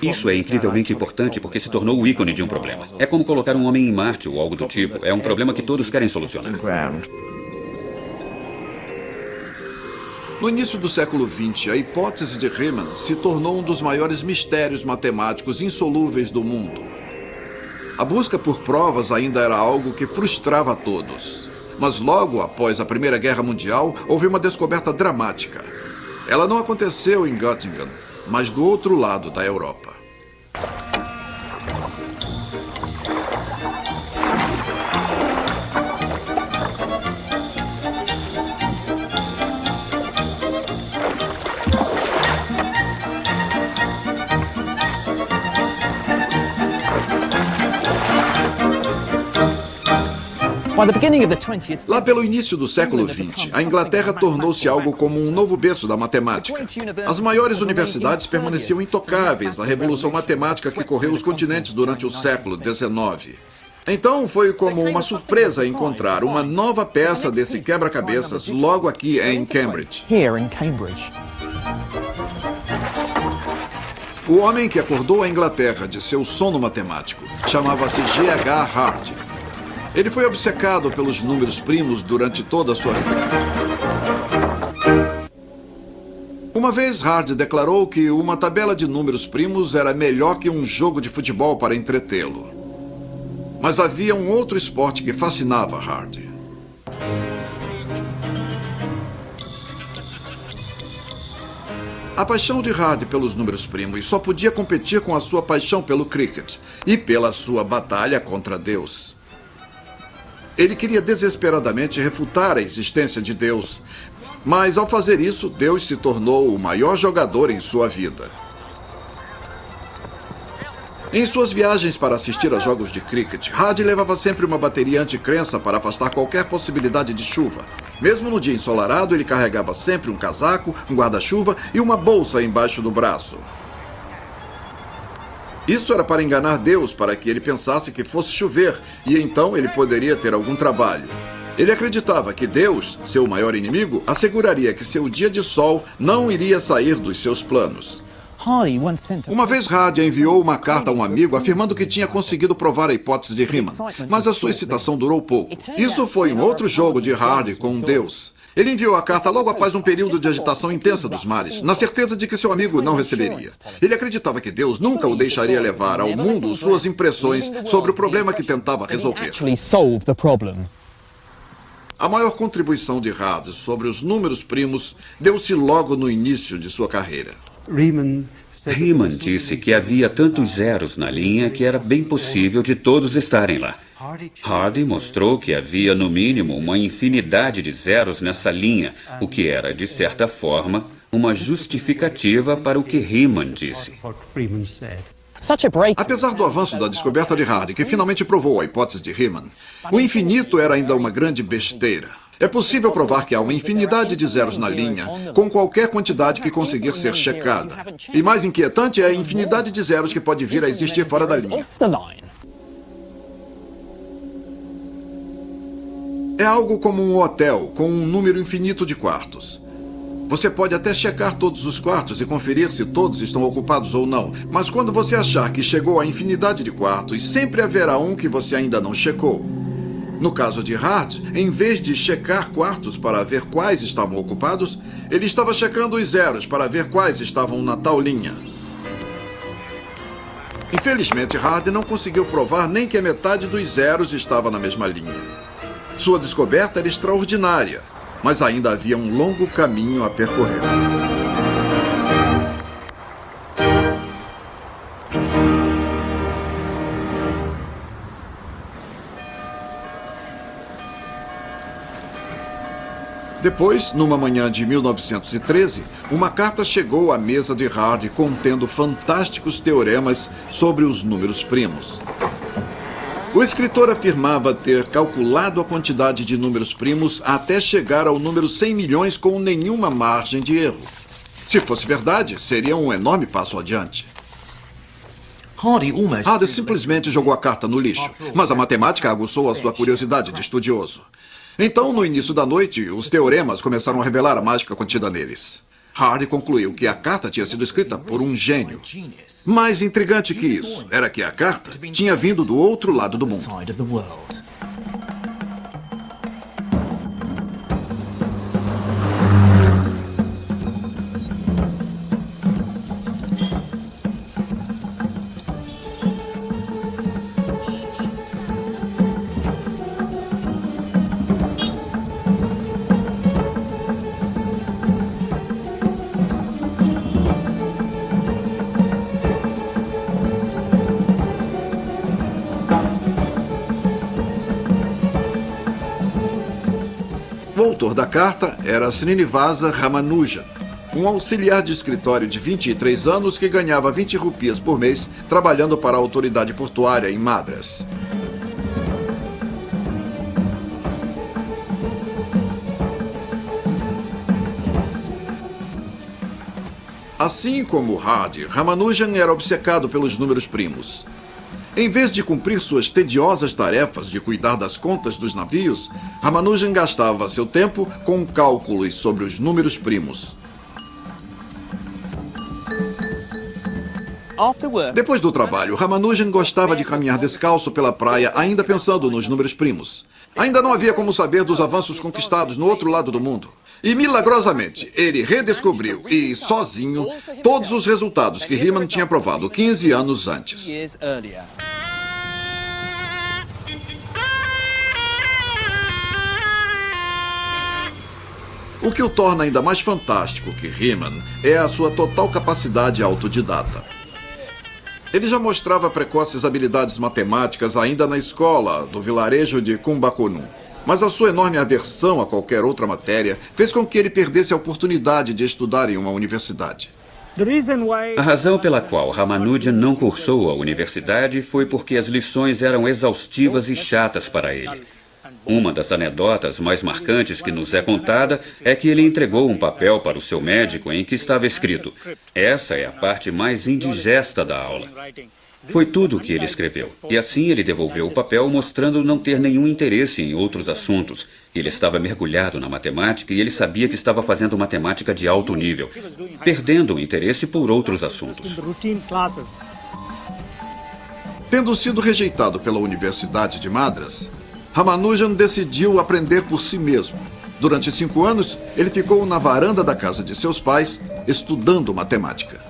Isso é incrivelmente importante porque se tornou o ícone de um problema. É como colocar um homem em Marte ou algo do tipo. É um problema que todos querem solucionar. No início do século XX, a hipótese de Riemann se tornou um dos maiores mistérios matemáticos insolúveis do mundo. A busca por provas ainda era algo que frustrava a todos. Mas logo após a Primeira Guerra Mundial, houve uma descoberta dramática. Ela não aconteceu em Göttingen, mas do outro lado da Europa. Lá pelo início do século XX, a Inglaterra tornou-se algo como um novo berço da matemática. As maiores universidades permaneciam intocáveis à revolução matemática que correu os continentes durante o século XIX. Então foi como uma surpresa encontrar uma nova peça desse quebra-cabeças logo aqui em Cambridge. O homem que acordou a Inglaterra de seu sono matemático chamava-se G.H. Hardy. Ele foi obcecado pelos números primos durante toda a sua vida. Uma vez, Hardy declarou que uma tabela de números primos era melhor que um jogo de futebol para entretê-lo. Mas havia um outro esporte que fascinava Hardy. A paixão de Hardy pelos números primos só podia competir com a sua paixão pelo cricket e pela sua batalha contra Deus. Ele queria desesperadamente refutar a existência de Deus, mas ao fazer isso, Deus se tornou o maior jogador em sua vida. Em suas viagens para assistir a jogos de cricket, Hardy levava sempre uma bateria anti-crença para afastar qualquer possibilidade de chuva. Mesmo no dia ensolarado, ele carregava sempre um casaco, um guarda-chuva e uma bolsa embaixo do braço. Isso era para enganar Deus, para que ele pensasse que fosse chover, e então ele poderia ter algum trabalho. Ele acreditava que Deus, seu maior inimigo, asseguraria que seu dia de sol não iria sair dos seus planos. Uma vez Hardy enviou uma carta a um amigo afirmando que tinha conseguido provar a hipótese de Riemann, mas a sua excitação durou pouco. Isso foi um outro jogo de Hardy com Deus. Ele enviou a carta logo após um período de agitação intensa dos mares, na certeza de que seu amigo não receberia. Ele acreditava que Deus nunca o deixaria levar ao mundo suas impressões sobre o problema que tentava resolver. A maior contribuição de Hardy sobre os números primos deu-se logo no início de sua carreira. Riemann disse que havia tantos zeros na linha que era bem possível de todos estarem lá. Hardy mostrou que havia, no mínimo, uma infinidade de zeros nessa linha, o que era, de certa forma, uma justificativa para o que Riemann disse. Apesar do avanço da descoberta de Hardy, que finalmente provou a hipótese de Riemann, o infinito era ainda uma grande besteira. É possível provar que há uma infinidade de zeros na linha, com qualquer quantidade que conseguir ser checada. E mais inquietante é a infinidade de zeros que pode vir a existir fora da linha. É algo como um hotel com um número infinito de quartos. Você pode até checar todos os quartos e conferir se todos estão ocupados ou não, mas quando você achar que chegou à infinidade de quartos, sempre haverá um que você ainda não checou. No caso de Hardy, em vez de checar quartos para ver quais estavam ocupados, ele estava checando os zeros para ver quais estavam na tal linha. Infelizmente, Hardy não conseguiu provar nem que a metade dos zeros estava na mesma linha. Sua descoberta era extraordinária, mas ainda havia um longo caminho a percorrer. Depois, numa manhã de 1913, uma carta chegou à mesa de Hardy contendo fantásticos teoremas sobre os números primos. O escritor afirmava ter calculado a quantidade de números primos até chegar ao número 100 milhões com nenhuma margem de erro. Se fosse verdade, seria um enorme passo adiante. Hardy simplesmente jogou a carta no lixo, mas a matemática aguçou a sua curiosidade de estudioso. Então, no início da noite, os teoremas começaram a revelar a mágica contida neles. Hardy concluiu que a carta tinha sido escrita por um gênio. Mais intrigante que isso era que a carta tinha vindo do outro lado do mundo. O autor da carta era Srinivasa Ramanujan, um auxiliar de escritório de 23 anos que ganhava 20 rupias por mês trabalhando para a autoridade portuária em Madras. Assim como Hardy, Ramanujan era obcecado pelos números primos. Em vez de cumprir suas tediosas tarefas de cuidar das contas dos navios, Ramanujan gastava seu tempo com cálculos sobre os números primos. Depois do trabalho, Ramanujan gostava de caminhar descalço pela praia, ainda pensando nos números primos. Ainda não havia como saber dos avanços conquistados no outro lado do mundo. E, milagrosamente, ele redescobriu, e sozinho, todos os resultados que Riemann tinha provado 15 anos antes. O que o torna ainda mais fantástico que Riemann é a sua total capacidade autodidata. Ele já mostrava precoces habilidades matemáticas ainda na escola do vilarejo de Kumbakonum. Mas a sua enorme aversão a qualquer outra matéria fez com que ele perdesse a oportunidade de estudar em uma universidade. A razão pela qual Ramanujan não cursou a universidade foi porque as lições eram exaustivas e chatas para ele. Uma das anedotas mais marcantes que nos é contada é que ele entregou um papel para o seu médico em que estava escrito: "Essa é a parte mais indigesta da aula." Foi tudo o que ele escreveu. E assim ele devolveu o papel, mostrando não ter nenhum interesse em outros assuntos. Ele estava mergulhado na matemática e ele sabia que estava fazendo matemática de alto nível, perdendo o interesse por outros assuntos. Tendo sido rejeitado pela Universidade de Madras, Ramanujan decidiu aprender por si mesmo. Durante 5 anos, ele ficou na varanda da casa de seus pais, estudando matemática.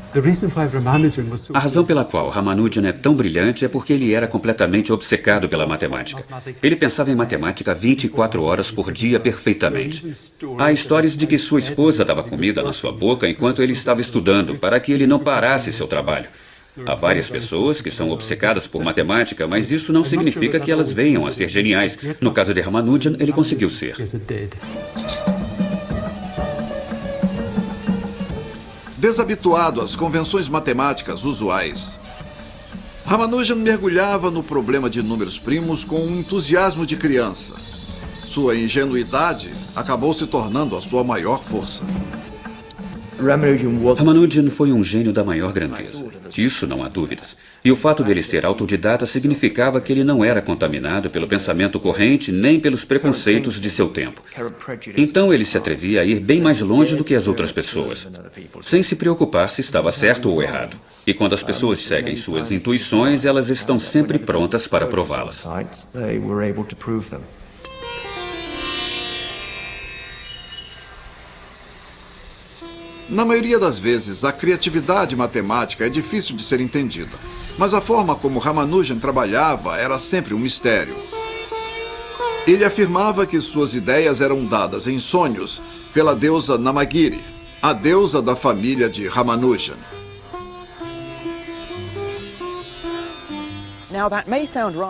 A razão pela qual Ramanujan é tão brilhante é porque ele era completamente obcecado pela matemática. Ele pensava em matemática 24 horas por dia perfeitamente. Há histórias de que sua esposa dava comida na sua boca enquanto ele estava estudando, para que ele não parasse seu trabalho. Há várias pessoas que são obcecadas por matemática, mas isso não significa que elas venham a ser geniais. No caso de Ramanujan, ele conseguiu ser. Desabituado às convenções matemáticas usuais, Ramanujan mergulhava no problema de números primos com um entusiasmo de criança. Sua ingenuidade acabou se tornando a sua maior força. Ramanujan foi um gênio da maior grandeza. Disso não há dúvidas. E o fato dele ser autodidata significava que ele não era contaminado pelo pensamento corrente nem pelos preconceitos de seu tempo. Então ele se atrevia a ir bem mais longe do que as outras pessoas, sem se preocupar se estava certo ou errado. E quando as pessoas seguem suas intuições, elas estão sempre prontas para prová-las. Na maioria das vezes, a criatividade matemática é difícil de ser entendida. Mas a forma como Ramanujan trabalhava era sempre um mistério. Ele afirmava que suas ideias eram dadas em sonhos pela deusa Namagiri, a deusa da família de Ramanujan.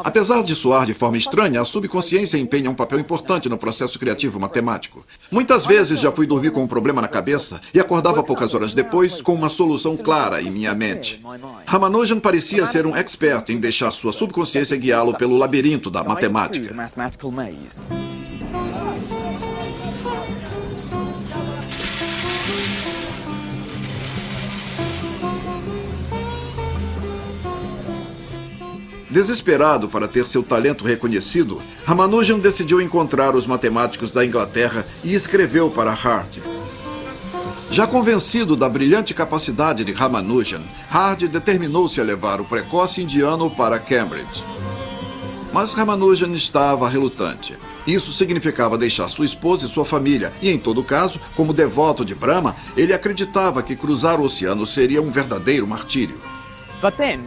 Apesar de soar de forma estranha, a subconsciência empenha um papel importante no processo criativo matemático. Muitas vezes já fui dormir com um problema na cabeça e acordava poucas horas depois com uma solução clara em minha mente. Ramanujan parecia ser um expert em deixar sua subconsciência guiá-lo pelo labirinto da matemática. Desesperado para ter seu talento reconhecido, Ramanujan decidiu encontrar os matemáticos da Inglaterra e escreveu para Hardy. Já convencido da brilhante capacidade de Ramanujan, Hardy determinou-se a levar o precoce indiano para Cambridge. Mas Ramanujan estava relutante. Isso significava deixar sua esposa e sua família, e em todo caso, como devoto de Brahma, ele acreditava que cruzar o oceano seria um verdadeiro martírio.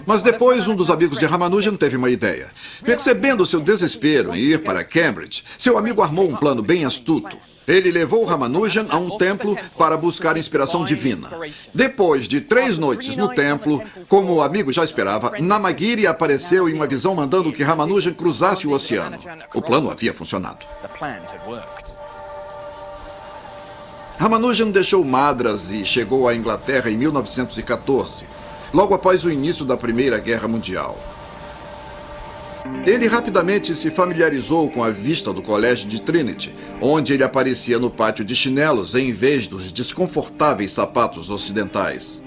Mas depois, um dos amigos de Ramanujan teve uma ideia. Percebendo seu desespero em ir para Cambridge, seu amigo armou um plano bem astuto. Ele levou Ramanujan a um templo para buscar inspiração divina. Depois de 3 noites no templo, como o amigo já esperava, Namagiri apareceu em uma visão mandando que Ramanujan cruzasse o oceano. O plano havia funcionado. Ramanujan deixou Madras e chegou à Inglaterra em 1914. Logo após o início da Primeira Guerra Mundial. Ele rapidamente se familiarizou com a vista do Colégio de Trinity, onde ele aparecia no pátio de chinelos em vez dos desconfortáveis sapatos ocidentais.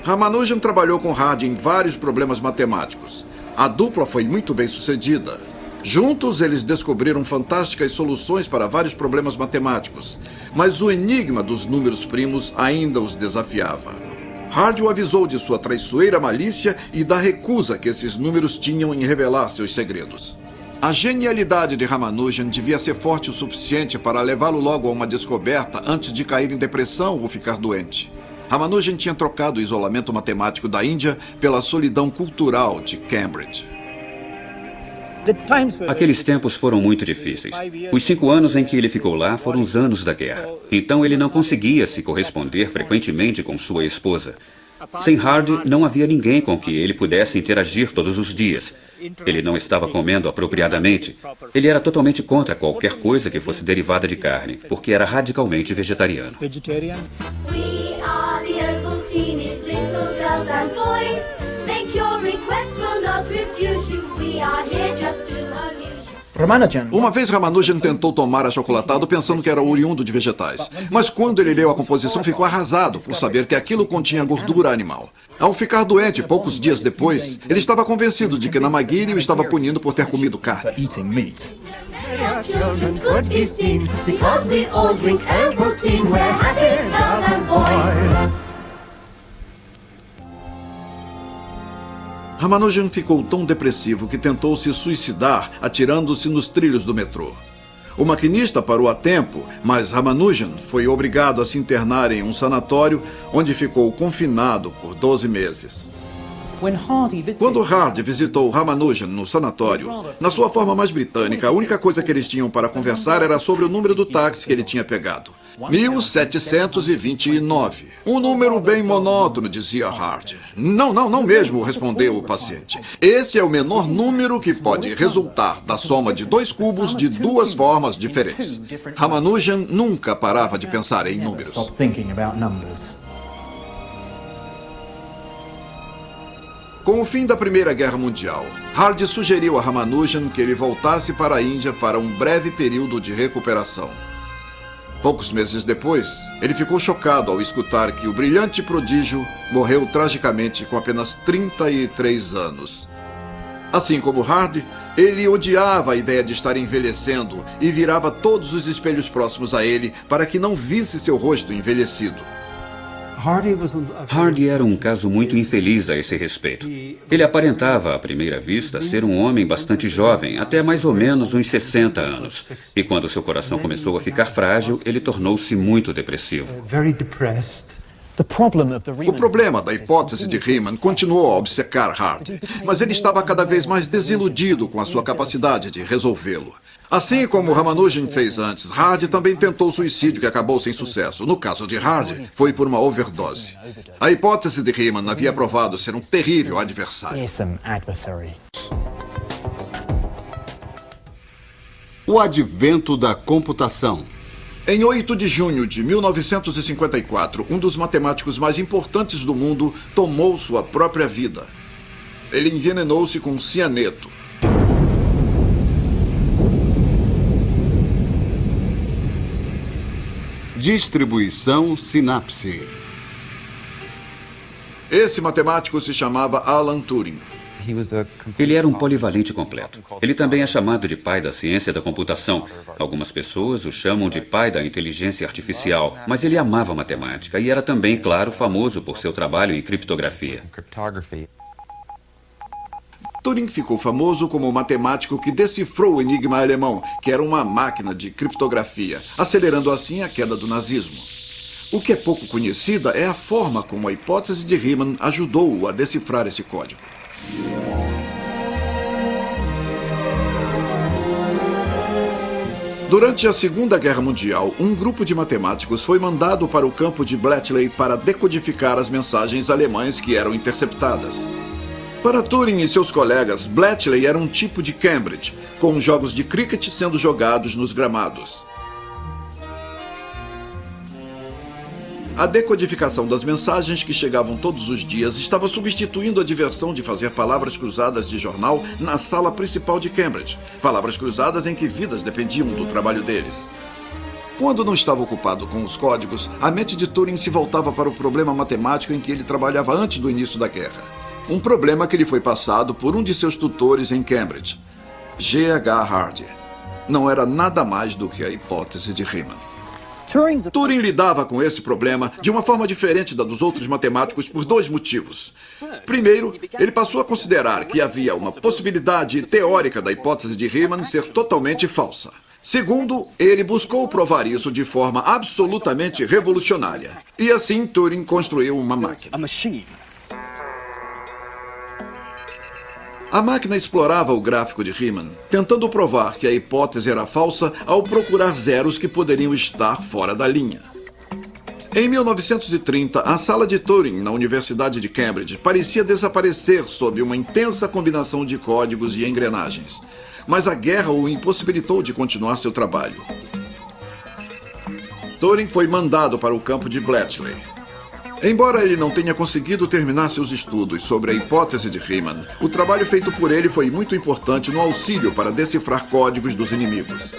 Ramanujan trabalhou com Hardy em vários problemas matemáticos. A dupla foi muito bem sucedida. Juntos, eles descobriram fantásticas soluções para vários problemas matemáticos, mas o enigma dos números primos ainda os desafiava. Hardy o avisou de sua traiçoeira malícia e da recusa que esses números tinham em revelar seus segredos. A genialidade de Ramanujan devia ser forte o suficiente para levá-lo logo a uma descoberta antes de cair em depressão ou ficar doente. Ramanujan tinha trocado o isolamento matemático da Índia pela solidão cultural de Cambridge. Aqueles tempos foram muito difíceis. Os 5 anos em que ele ficou lá foram os anos da guerra. Então ele não conseguia se corresponder frequentemente com sua esposa. Sem Hardy, não havia ninguém com que ele pudesse interagir todos os dias. Ele não estava comendo apropriadamente. Ele era totalmente contra qualquer coisa que fosse derivada de carne, porque era radicalmente vegetariano. We are the Herbal Teenies, little girls and boys. Make your request, we'll not refuse you. We are here just to amuse you. Uma vez Ramanujan tentou tomar achocolatado pensando que era oriundo de vegetais. Mas quando ele leu a composição, ficou arrasado por saber que aquilo continha gordura animal. Ao ficar doente, poucos dias depois, ele estava convencido de que Namagiri o estava punindo por ter comido carne. Your children could be seen because we all drink Herbal Tea. We're happy girls and boys. Ramanujan ficou tão depressivo que tentou se suicidar atirando-se nos trilhos do metrô. O maquinista parou a tempo, mas Ramanujan foi obrigado a se internar em um sanatório onde ficou confinado por 12 meses. Quando Hardy visitou Ramanujan no sanatório, na sua forma mais britânica, a única coisa que eles tinham para conversar era sobre o número do táxi que ele tinha pegado. 1729. Um número bem monótono, dizia Hardy. Não mesmo, respondeu o paciente. Esse é o menor número que pode resultar da soma de 2 cubos de 2 formas diferentes. Ramanujan nunca parava de pensar em números. Com o fim da Primeira Guerra Mundial, Hardy sugeriu a Ramanujan que ele voltasse para a Índia para um breve período de recuperação. Poucos meses depois, ele ficou chocado ao escutar que o brilhante prodígio morreu tragicamente com apenas 33 anos. Assim como Hardy, ele odiava a ideia de estar envelhecendo e virava todos os espelhos próximos a ele para que não visse seu rosto envelhecido. Hardy era um caso muito infeliz a esse respeito. Ele aparentava, à primeira vista, ser um homem bastante jovem, até mais ou menos uns 60 anos. E quando seu coração começou a ficar frágil, ele tornou-se muito depressivo. O problema da hipótese de Riemann continuou a obcecar Hardy, mas ele estava cada vez mais desiludido com a sua capacidade de resolvê-lo. Assim como Ramanujan fez antes, Hardy também tentou suicídio que acabou sem sucesso. No caso de Hardy, foi por uma overdose. A hipótese de Riemann havia provado ser um terrível adversário. O advento da computação. Em 8 de junho de 1954, um dos matemáticos mais importantes do mundo tomou sua própria vida. Ele envenenou-se com cianeto. Distribuição sinapse. Esse matemático se chamava Alan Turing. Ele era um polivalente completo. Ele também é chamado de pai da ciência da computação. Algumas pessoas o chamam de pai da inteligência artificial, mas ele amava matemática e era também, claro, famoso por seu trabalho em criptografia. Turing ficou famoso como o matemático que decifrou o enigma alemão, que era uma máquina de criptografia, acelerando assim a queda do nazismo. O que é pouco conhecida é a forma como a hipótese de Riemann ajudou-o a decifrar esse código. Durante a Segunda Guerra Mundial, um grupo de matemáticos foi mandado para o campo de Bletchley para decodificar as mensagens alemãs que eram interceptadas. Para Turing e seus colegas, Bletchley era um tipo de Cambridge, com jogos de cricket sendo jogados nos gramados. A decodificação das mensagens que chegavam todos os dias estava substituindo a diversão de fazer palavras cruzadas de jornal na sala principal de Cambridge. Palavras cruzadas em que vidas dependiam do trabalho deles. Quando não estava ocupado com os códigos, a mente de Turing se voltava para o problema matemático em que ele trabalhava antes do início da guerra. Um problema que lhe foi passado por um de seus tutores em Cambridge, G.H. Hardy. Não era nada mais do que a hipótese de Riemann. Turing lidava com esse problema de uma forma diferente da dos outros matemáticos por dois motivos. Primeiro, ele passou a considerar que havia uma possibilidade teórica da hipótese de Riemann ser totalmente falsa. Segundo, ele buscou provar isso de forma absolutamente revolucionária. E assim, Turing construiu uma máquina. A máquina explorava o gráfico de Riemann, tentando provar que a hipótese era falsa ao procurar zeros que poderiam estar fora da linha. Em 1930, a sala de Turing na Universidade de Cambridge parecia desaparecer sob uma intensa combinação de códigos e engrenagens. Mas a guerra o impossibilitou de continuar seu trabalho. Turing foi mandado para o campo de Bletchley. Embora ele não tenha conseguido terminar seus estudos sobre a hipótese de Riemann, o trabalho feito por ele foi muito importante no auxílio para decifrar códigos dos inimigos.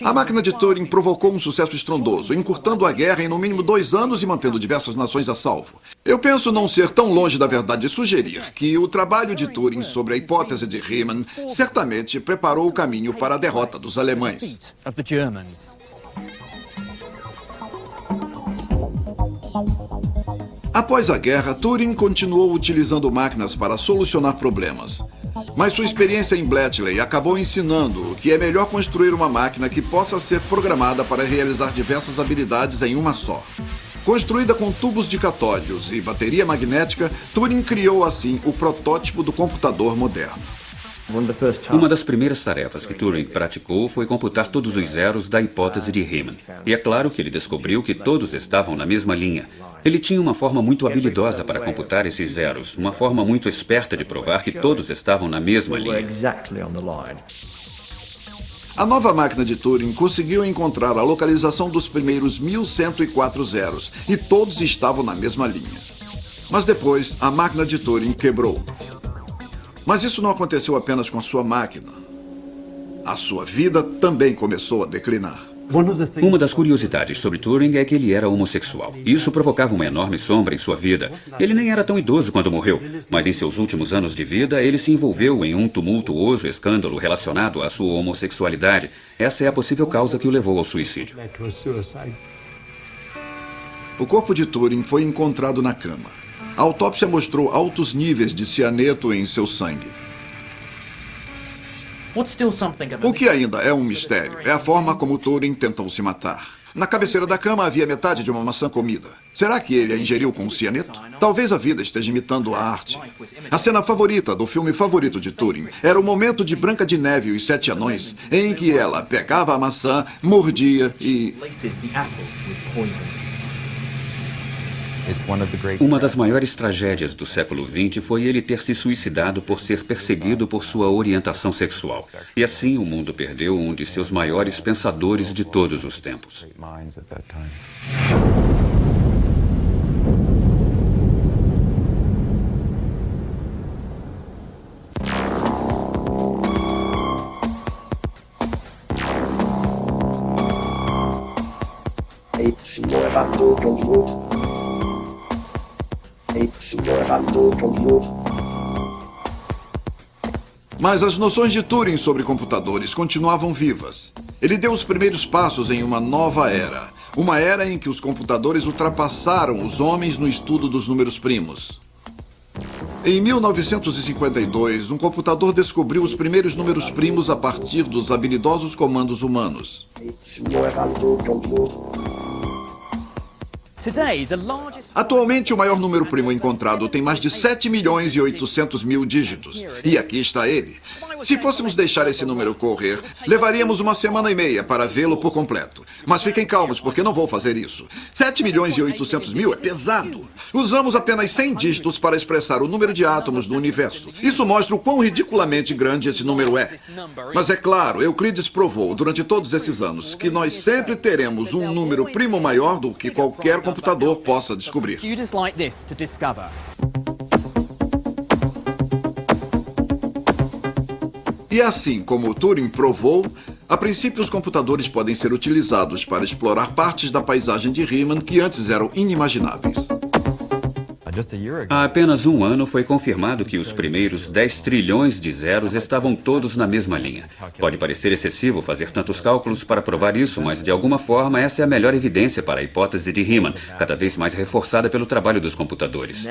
A máquina de Turing provocou um sucesso estrondoso, encurtando a guerra em no mínimo 2 anos e mantendo diversas nações a salvo. Eu penso não ser tão longe da verdade de sugerir que o trabalho de Turing sobre a hipótese de Riemann certamente preparou o caminho para a derrota dos alemães. Após a guerra, Turing continuou utilizando máquinas para solucionar problemas. Mas sua experiência em Bletchley acabou ensinando que é melhor construir uma máquina que possa ser programada para realizar diversas habilidades em uma só. Construída com tubos de catódios e bateria magnética, Turing criou assim o protótipo do computador moderno. Uma das primeiras tarefas que Turing praticou foi computar todos os zeros da hipótese de Riemann. E é claro que ele descobriu que todos estavam na mesma linha. Ele tinha uma forma muito habilidosa para computar esses zeros, uma forma muito esperta de provar que todos estavam na mesma linha. A nova máquina de Turing conseguiu encontrar a localização dos primeiros 1104 zeros, e todos estavam na mesma linha. Mas depois, a máquina de Turing quebrou. Mas isso não aconteceu apenas com a sua máquina. A sua vida também começou a declinar. Uma das curiosidades sobre Turing é que ele era homossexual. Isso provocava uma enorme sombra em sua vida. Ele nem era tão idoso quando morreu, mas em seus últimos anos de vida, ele se envolveu em um tumultuoso escândalo relacionado à sua homossexualidade. Essa é a possível causa que o levou ao suicídio. O corpo de Turing foi encontrado na cama. A autópsia mostrou altos níveis de cianeto em seu sangue. O que ainda é um mistério é a forma como Turing tentou se matar. Na cabeceira da cama havia metade de uma maçã comida. Será que ele a ingeriu com um cianeto? Talvez a vida esteja imitando a arte. A cena favorita do filme favorito de Turing era o momento de Branca de Neve e os Sete Anões, em que ela pegava a maçã, mordia e... Uma das maiores tragédias do século XX foi ele ter se suicidado por ser perseguido por sua orientação sexual. E assim o mundo perdeu um de seus maiores pensadores de todos os tempos. Mas as noções de Turing sobre computadores continuavam vivas. Ele deu os primeiros passos em uma nova era. Uma era em que os computadores ultrapassaram os homens no estudo dos números primos. Em 1952, um computador descobriu os primeiros números primos a partir dos habilidosos comandos humanos. Atualmente, o maior número primo encontrado tem mais de 7.800.000 dígitos. E aqui está ele. Se fôssemos deixar esse número correr, levaríamos 1 semana e meia para vê-lo por completo. Mas fiquem calmos, porque não vou fazer isso. 7.800.000 é pesado. Usamos apenas 100 dígitos para expressar o número de átomos do universo. Isso mostra o quão ridiculamente grande esse número é. Mas é claro, Euclides provou durante todos esses anos que nós sempre teremos um número primo maior do que qualquer computador possa descobrir. E assim como Turing provou, a princípio os computadores podem ser utilizados para explorar partes da paisagem de Riemann que antes eram inimagináveis. Há apenas um ano foi confirmado que os primeiros 10 trilhões de zeros estavam todos na mesma linha. Pode parecer excessivo fazer tantos cálculos para provar isso, mas de alguma forma essa é a melhor evidência para a hipótese de Riemann, cada vez mais reforçada pelo trabalho dos computadores.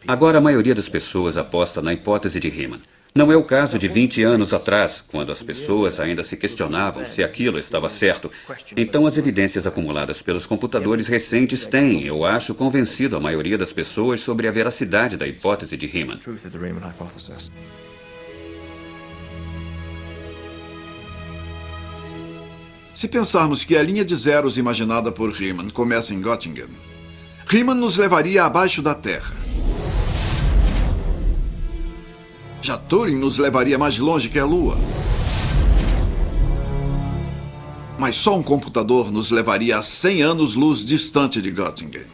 Agora a maioria das pessoas aposta na hipótese de Riemann. Não é o caso de 20 anos atrás, quando as pessoas ainda se questionavam se aquilo estava certo. Então, as evidências acumuladas pelos computadores recentes têm, eu acho, convencido a maioria das pessoas sobre a veracidade da hipótese de Riemann. Se pensarmos que a linha de zeros imaginada por Riemann começa em Göttingen, Riemann nos levaria abaixo da Terra. Já Turing nos levaria mais longe que a Lua. Mas só um computador nos levaria a 100 anos-luz distante de Göttingen.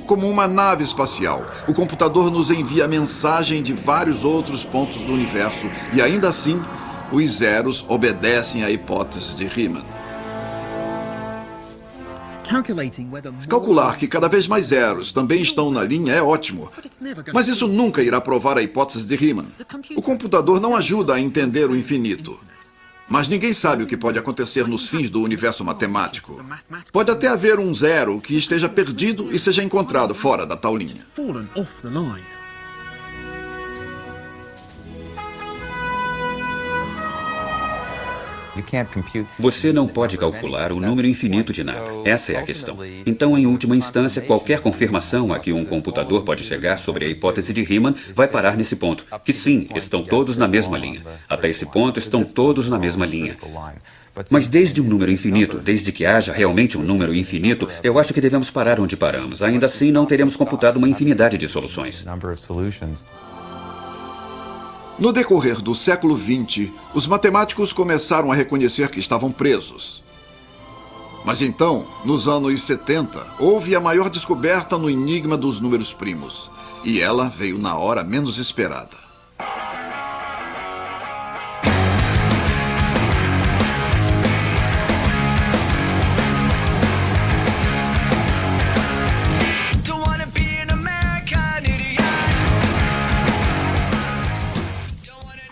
Como uma nave espacial, o computador nos envia mensagem de vários outros pontos do universo e ainda assim, os zeros obedecem à hipótese de Riemann. Calcular que cada vez mais zeros também estão na linha é ótimo, mas isso nunca irá provar a hipótese de Riemann. O computador não ajuda a entender o infinito. Mas ninguém sabe o que pode acontecer nos fins do universo matemático. Pode até haver um zero que esteja perdido e seja encontrado fora da tal linha. Você não pode calcular o número infinito de nada. Essa é a questão. Então, em última instância, qualquer confirmação a que um computador pode chegar sobre a hipótese de Riemann vai parar nesse ponto, que sim, estão todos na mesma linha. Até esse ponto, estão todos na mesma linha. Mas desde um número infinito, desde que haja realmente um número infinito, eu acho que devemos parar onde paramos. Ainda assim, não teremos computado uma infinidade de soluções. No decorrer do século XX, os matemáticos começaram a reconhecer que estavam presos. Mas então, nos anos 70, houve a maior descoberta no enigma dos números primos. E ela veio na hora menos esperada.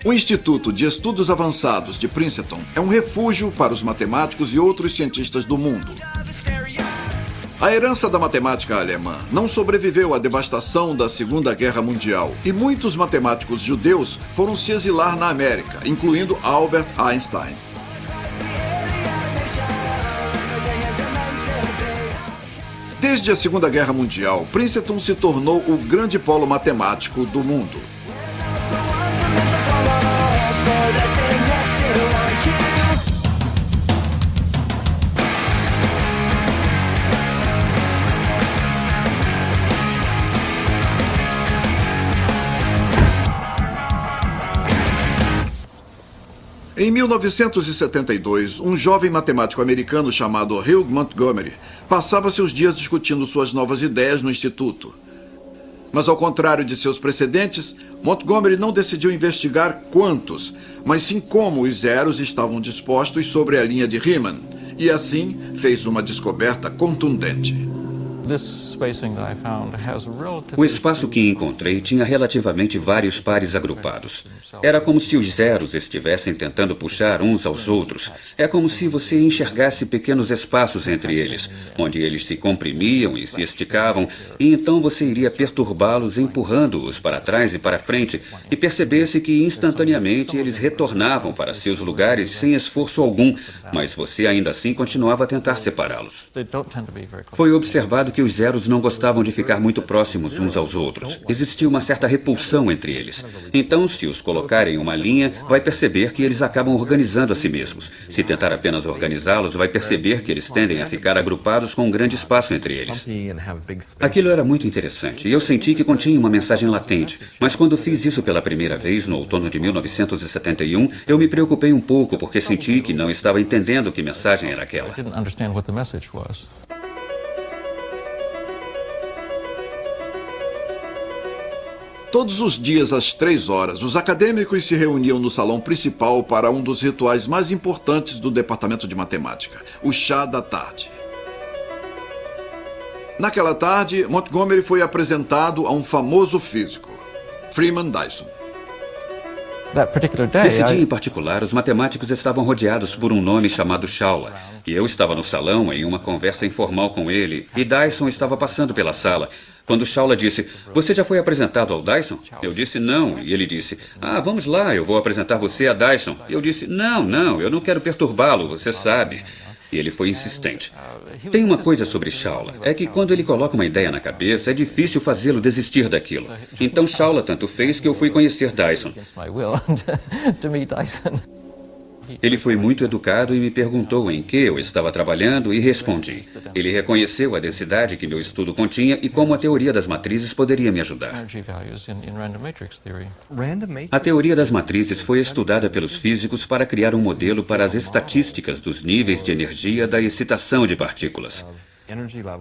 O Instituto de Estudos Avançados de Princeton é um refúgio para os matemáticos e outros cientistas do mundo. A herança da matemática alemã não sobreviveu à devastação da Segunda Guerra Mundial e muitos matemáticos judeus foram se exilar na América, incluindo Albert Einstein. Desde a Segunda Guerra Mundial, Princeton se tornou o grande polo matemático do mundo. Em 1972, um jovem matemático americano chamado Hugh Montgomery passava seus dias discutindo suas novas ideias no instituto. Mas, ao contrário de seus precedentes, Montgomery não decidiu investigar quantos, mas sim como os zeros estavam dispostos sobre a linha de Riemann, e assim fez uma descoberta contundente. O espaço que encontrei tinha relativamente vários pares agrupados. Era como se os zeros estivessem tentando puxar uns aos outros. É como se você enxergasse pequenos espaços entre eles, onde eles se comprimiam e se esticavam, e então você iria perturbá-los empurrando-os para trás e para frente, e percebesse que instantaneamente eles retornavam para seus lugares sem esforço algum, mas você ainda assim continuava a tentar separá-los. Foi observado que os zeros não gostavam de ficar muito próximos uns aos outros. Existia uma certa repulsão entre eles. Então, se os colocar em uma linha, vai perceber que eles acabam organizando a si mesmos. Se tentar apenas organizá-los, vai perceber que eles tendem a ficar agrupados com um grande espaço entre eles. Aquilo era muito interessante e eu senti que continha uma mensagem latente. Mas quando fiz isso pela primeira vez, no outono de 1971, eu me preocupei um pouco porque senti que não estava entendendo que mensagem era aquela. Todos os dias, às 3 horas, os acadêmicos se reuniam no salão principal para um dos rituais mais importantes do departamento de matemática, o chá da tarde. Naquela tarde, Montgomery foi apresentado a um famoso físico, Freeman Dyson. Nesse dia em particular, os matemáticos estavam rodeados por um nome chamado Shaula. E eu estava no salão em uma conversa informal com ele, e Dyson estava passando pela sala. Quando Shaula disse, "Você já foi apresentado ao Dyson?" Eu disse, "Não." E ele disse, "Vamos lá, eu vou apresentar você a Dyson." Eu disse, Não, eu não quero perturbá-lo, você sabe." E ele foi insistente. Tem uma coisa sobre Shaula, é que quando ele coloca uma ideia na cabeça, é difícil fazê-lo desistir daquilo. Então Shaula tanto fez que eu fui conhecer Dyson. Ele foi muito educado e me perguntou em que eu estava trabalhando e respondi. Ele reconheceu a densidade que meu estudo continha e como a teoria das matrizes poderia me ajudar. A teoria das matrizes foi estudada pelos físicos para criar um modelo para as estatísticas dos níveis de energia da excitação de partículas.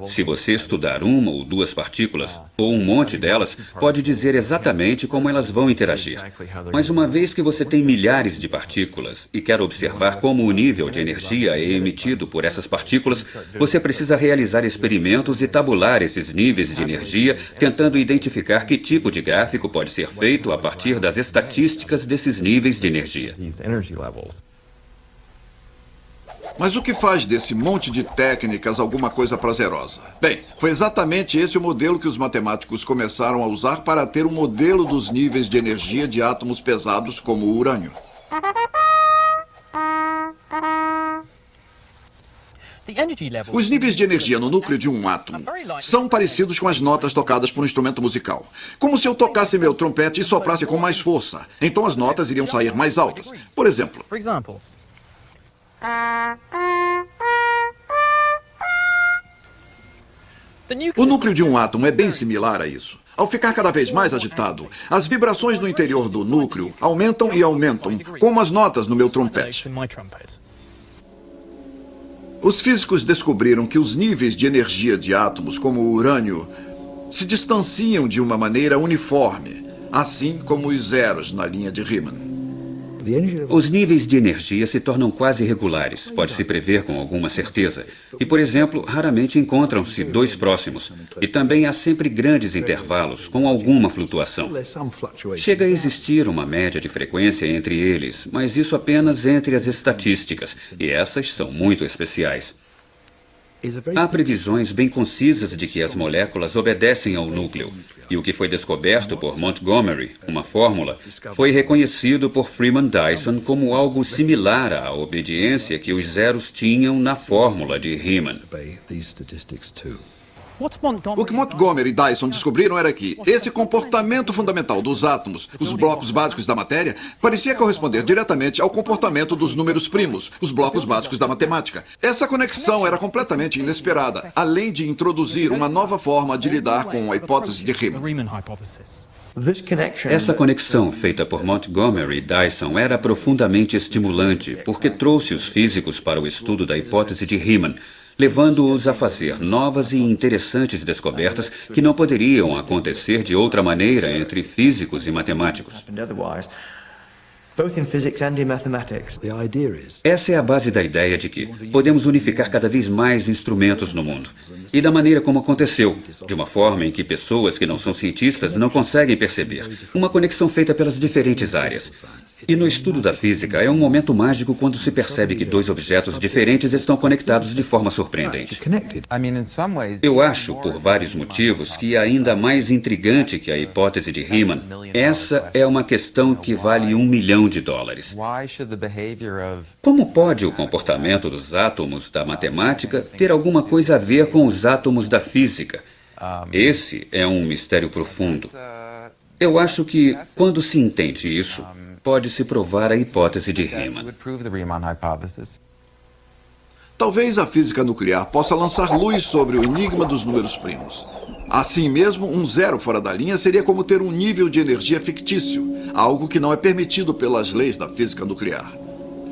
Se você estudar uma ou duas partículas, ou um monte delas, pode dizer exatamente como elas vão interagir. Mas uma vez que você tem milhares de partículas e quer observar como o nível de energia é emitido por essas partículas, você precisa realizar experimentos e tabular esses níveis de energia, tentando identificar que tipo de gráfico pode ser feito a partir das estatísticas desses níveis de energia. Mas o que faz desse monte de técnicas alguma coisa prazerosa? Bem, foi exatamente esse o modelo que os matemáticos começaram a usar para ter um modelo dos níveis de energia de átomos pesados como o urânio. Os níveis de energia no núcleo de um átomo são parecidos com as notas tocadas por um instrumento musical. Como se eu tocasse meu trompete e soprasse com mais força. Então as notas iriam sair mais altas. Por exemplo... O núcleo de um átomo é bem similar a isso. Ao ficar cada vez mais agitado, as vibrações no interior do núcleo aumentam e aumentam, como as notas no meu trompete. Os físicos descobriram que os níveis de energia de átomos, como o urânio, se distanciam de uma maneira uniforme, assim como os zeros na linha de Riemann. Os níveis de energia se tornam quase regulares, pode-se prever com alguma certeza. E, por exemplo, raramente encontram-se dois próximos. E também há sempre grandes intervalos, com alguma flutuação. Chega a existir uma média de frequência entre eles, mas isso apenas entre as estatísticas, e essas são muito especiais. Há previsões bem concisas de que as moléculas obedecem ao núcleo. E o que foi descoberto por Montgomery, uma fórmula, foi reconhecido por Freeman Dyson como algo similar à obediência que os zeros tinham na fórmula de Riemann. O que Montgomery e Dyson descobriram era que esse comportamento fundamental dos átomos, os blocos básicos da matéria, parecia corresponder diretamente ao comportamento dos números primos, os blocos básicos da matemática. Essa conexão era completamente inesperada, além de introduzir uma nova forma de lidar com a hipótese de Riemann. Essa conexão feita por Montgomery e Dyson era profundamente estimulante, porque trouxe os físicos para o estudo da hipótese de Riemann, levando-os a fazer novas e interessantes descobertas que não poderiam acontecer de outra maneira entre físicos e matemáticos. Essa é a base da ideia de que podemos unificar cada vez mais instrumentos no mundo. E da maneira como aconteceu, de uma forma em que pessoas que não são cientistas não conseguem perceber. Uma conexão feita pelas diferentes áreas. E no estudo da física, é um momento mágico quando se percebe que dois objetos diferentes estão conectados de forma surpreendente. Eu acho, por vários motivos, que é ainda mais intrigante que a hipótese de Riemann, essa é uma questão que vale $1 milhão. Como pode o comportamento dos átomos da matemática ter alguma coisa a ver com os átomos da física? Esse é um mistério profundo. Eu acho que, quando se entende isso, pode-se provar a hipótese de Riemann. Talvez a física nuclear possa lançar luz sobre o enigma dos números primos. Assim mesmo, um zero fora da linha seria como ter um nível de energia fictício, algo que não é permitido pelas leis da física nuclear.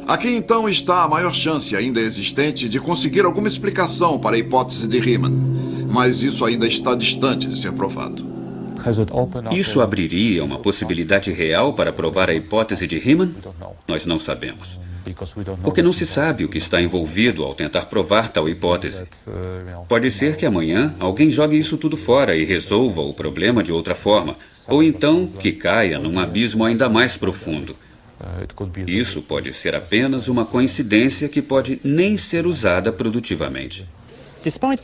Aqui então está a maior chance ainda existente de conseguir alguma explicação para a hipótese de Riemann, mas isso ainda está distante de ser provado. Isso abriria uma possibilidade real para provar a hipótese de Riemann? Nós não sabemos. Porque não se sabe o que está envolvido ao tentar provar tal hipótese. Pode ser que amanhã alguém jogue isso tudo fora e resolva o problema de outra forma, ou então que caia num abismo ainda mais profundo. Isso pode ser apenas uma coincidência que pode nem ser usada produtivamente.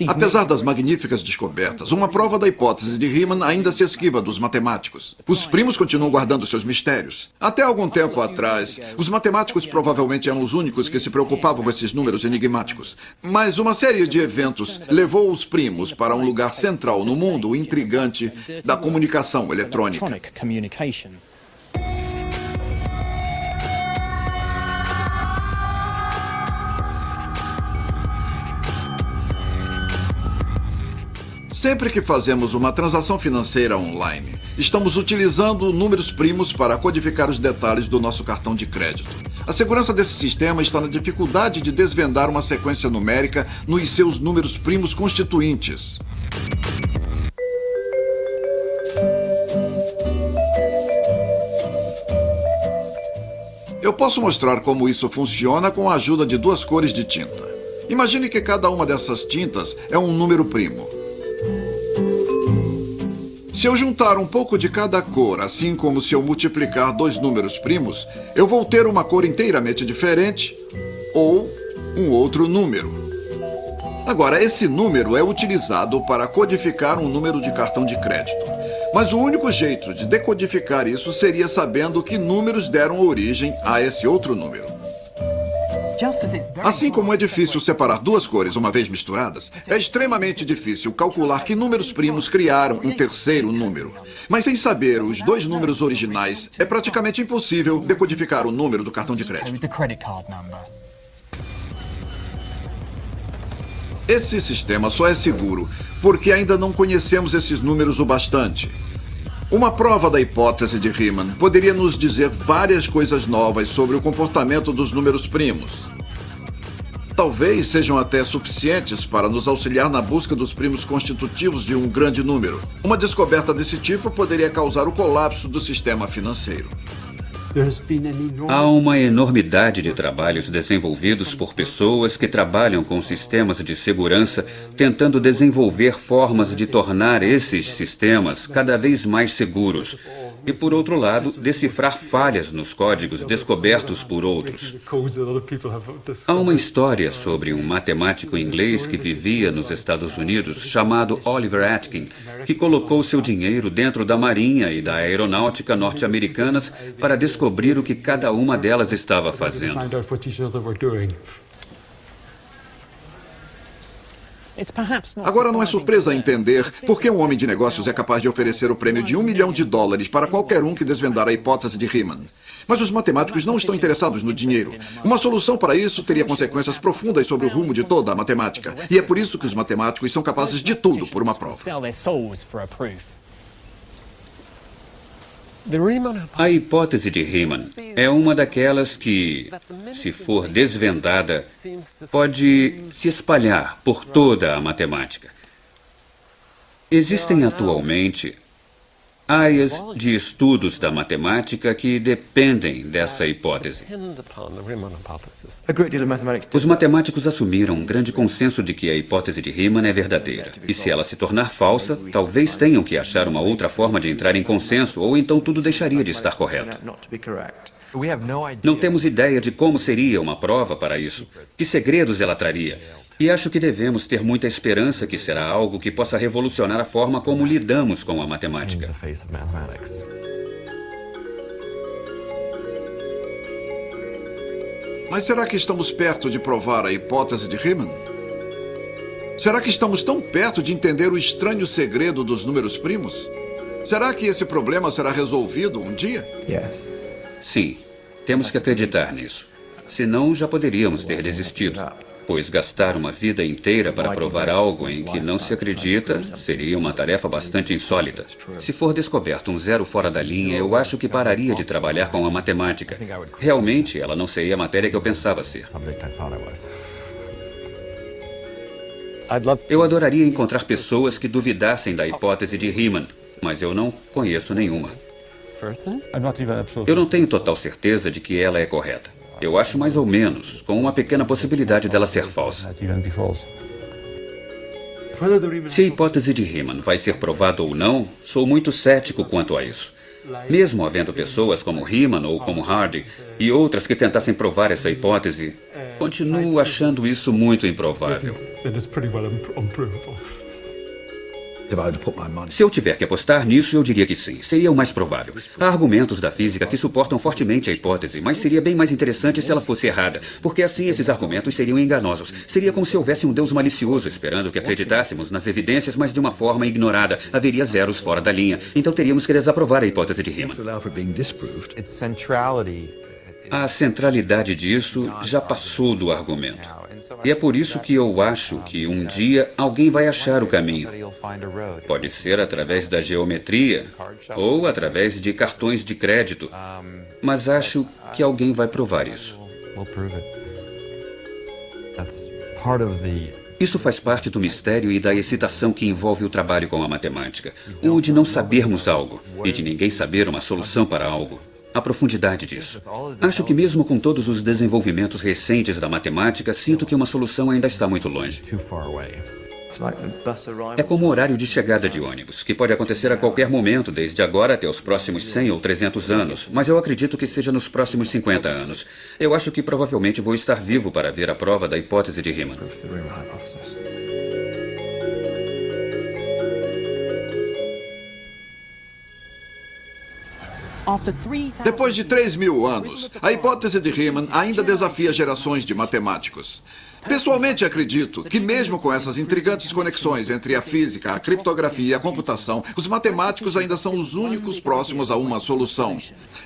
Apesar das magníficas descobertas, uma prova da hipótese de Riemann ainda se esquiva dos matemáticos. Os primos continuam guardando seus mistérios. Até algum tempo atrás, os matemáticos provavelmente eram os únicos que se preocupavam com esses números enigmáticos. Mas uma série de eventos levou os primos para um lugar central no mundo intrigante da comunicação eletrônica. Sempre que fazemos uma transação financeira online, estamos utilizando números primos para codificar os detalhes do nosso cartão de crédito. A segurança desse sistema está na dificuldade de desvendar uma sequência numérica nos seus números primos constituintes. Eu posso mostrar como isso funciona com a ajuda de duas cores de tinta. Imagine que cada uma dessas tintas é um número primo. Se eu juntar um pouco de cada cor, assim como se eu multiplicar dois números primos, eu vou ter uma cor inteiramente diferente ou um outro número. Agora, esse número é utilizado para codificar um número de cartão de crédito. Mas o único jeito de decodificar isso seria sabendo que números deram origem a esse outro número. Assim como é difícil separar duas cores uma vez misturadas, é extremamente difícil calcular que números primos criaram um terceiro número. Mas sem saber os dois números originais, é praticamente impossível decodificar o número do cartão de crédito. Esse sistema só é seguro porque ainda não conhecemos esses números o bastante. Uma prova da hipótese de Riemann poderia nos dizer várias coisas novas sobre o comportamento dos números primos. Talvez sejam até suficientes para nos auxiliar na busca dos primos constitutivos de um grande número. Uma descoberta desse tipo poderia causar o colapso do sistema financeiro. Há uma enormidade de trabalhos desenvolvidos por pessoas que trabalham com sistemas de segurança, tentando desenvolver formas de tornar esses sistemas cada vez mais seguros. E, por outro lado, decifrar falhas nos códigos descobertos por outros. Há uma história sobre um matemático inglês que vivia nos Estados Unidos, chamado Oliver Atkin, que colocou seu dinheiro dentro da Marinha e da Aeronáutica norte-americanas para descobrir o que cada uma delas estava fazendo. Agora não é surpresa entender por que um homem de negócios é capaz de oferecer o prêmio de $1 milhão para qualquer um que desvendar a hipótese de Riemann. Mas os matemáticos não estão interessados no dinheiro. Uma solução para isso teria consequências profundas sobre o rumo de toda a matemática. E é por isso que os matemáticos são capazes de tudo por uma prova. A hipótese de Riemann é uma daquelas que, se for desvendada, pode se espalhar por toda a matemática. Existem atualmente áreas de estudos da matemática que dependem dessa hipótese. Os matemáticos assumiram um grande consenso de que a hipótese de Riemann é verdadeira. E se ela se tornar falsa, talvez tenham que achar uma outra forma de entrar em consenso, ou então tudo deixaria de estar correto. Não temos ideia de como seria uma prova para isso, que segredos ela traria. E acho que devemos ter muita esperança que será algo que possa revolucionar a forma como lidamos com a matemática. Mas será que estamos perto de provar a hipótese de Riemann? Será que estamos tão perto de entender o estranho segredo dos números primos? Será que esse problema será resolvido um dia? Sim, temos que acreditar nisso. Senão, já poderíamos ter desistido. Pois gastar uma vida inteira para provar algo em que não se acredita seria uma tarefa bastante insólita. Se for descoberto um zero fora da linha, eu acho que pararia de trabalhar com a matemática. Realmente, ela não seria a matéria que eu pensava ser. Eu adoraria encontrar pessoas que duvidassem da hipótese de Riemann, mas eu não conheço nenhuma. Eu não tenho total certeza de que ela é correta. Eu acho mais ou menos, com uma pequena possibilidade dela ser falsa. Se a hipótese de Riemann vai ser provada ou não, sou muito cético quanto a isso. Mesmo havendo pessoas como Riemann ou como Hardy e outras que tentassem provar essa hipótese, continuo achando isso muito improvável. Se eu tiver que apostar nisso, eu diria que sim. Seria o mais provável. Há argumentos da física que suportam fortemente a hipótese, mas seria bem mais interessante se ela fosse errada, porque assim esses argumentos seriam enganosos. Seria como se houvesse um Deus malicioso esperando que acreditássemos nas evidências, mas de uma forma ignorada. Haveria zeros fora da linha. Então teríamos que desaprovar a hipótese de Riemann. A centralidade disso já passou do argumento. E é por isso que eu acho que um dia alguém vai achar o caminho. Pode ser através da geometria ou através de cartões de crédito, mas acho que alguém vai provar isso. Isso faz parte do mistério e da excitação que envolve o trabalho com a matemática. O de não sabermos algo e de ninguém saber uma solução para algo. A profundidade disso. Acho que mesmo com todos os desenvolvimentos recentes da matemática, sinto que uma solução ainda está muito longe. É como o horário de chegada de ônibus, que pode acontecer a qualquer momento, desde agora até os próximos 100 ou 300 anos, mas eu acredito que seja nos próximos 50 anos. Eu acho que provavelmente vou estar vivo para ver a prova da hipótese de Riemann. Depois de 3.000 anos, a hipótese de Riemann ainda desafia gerações de matemáticos. Pessoalmente, acredito que mesmo com essas intrigantes conexões entre a física, a criptografia e a computação, os matemáticos ainda são os únicos próximos a uma solução.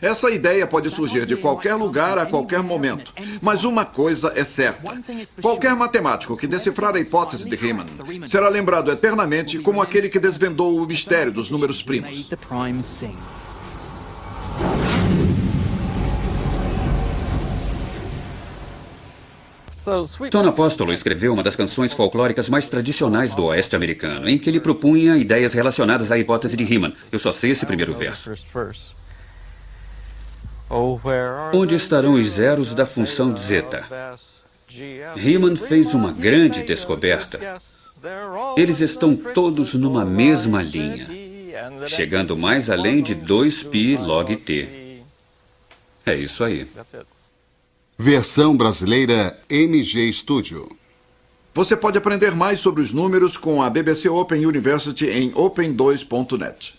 Essa ideia pode surgir de qualquer lugar a qualquer momento, mas uma coisa é certa. Qualquer matemático que decifrar a hipótese de Riemann será lembrado eternamente como aquele que desvendou o mistério dos números primos. Tom Apostolo escreveu uma das canções folclóricas mais tradicionais do oeste americano, em que ele propunha ideias relacionadas à hipótese de Riemann. Eu só sei esse primeiro verso. Onde estarão os zeros da função zeta? Riemann fez uma grande descoberta. Eles estão todos numa mesma linha, chegando mais além de 2π log t. É isso aí. Versão brasileira MG Studio. Você pode aprender mais sobre os números com a BBC Open University em open2.net.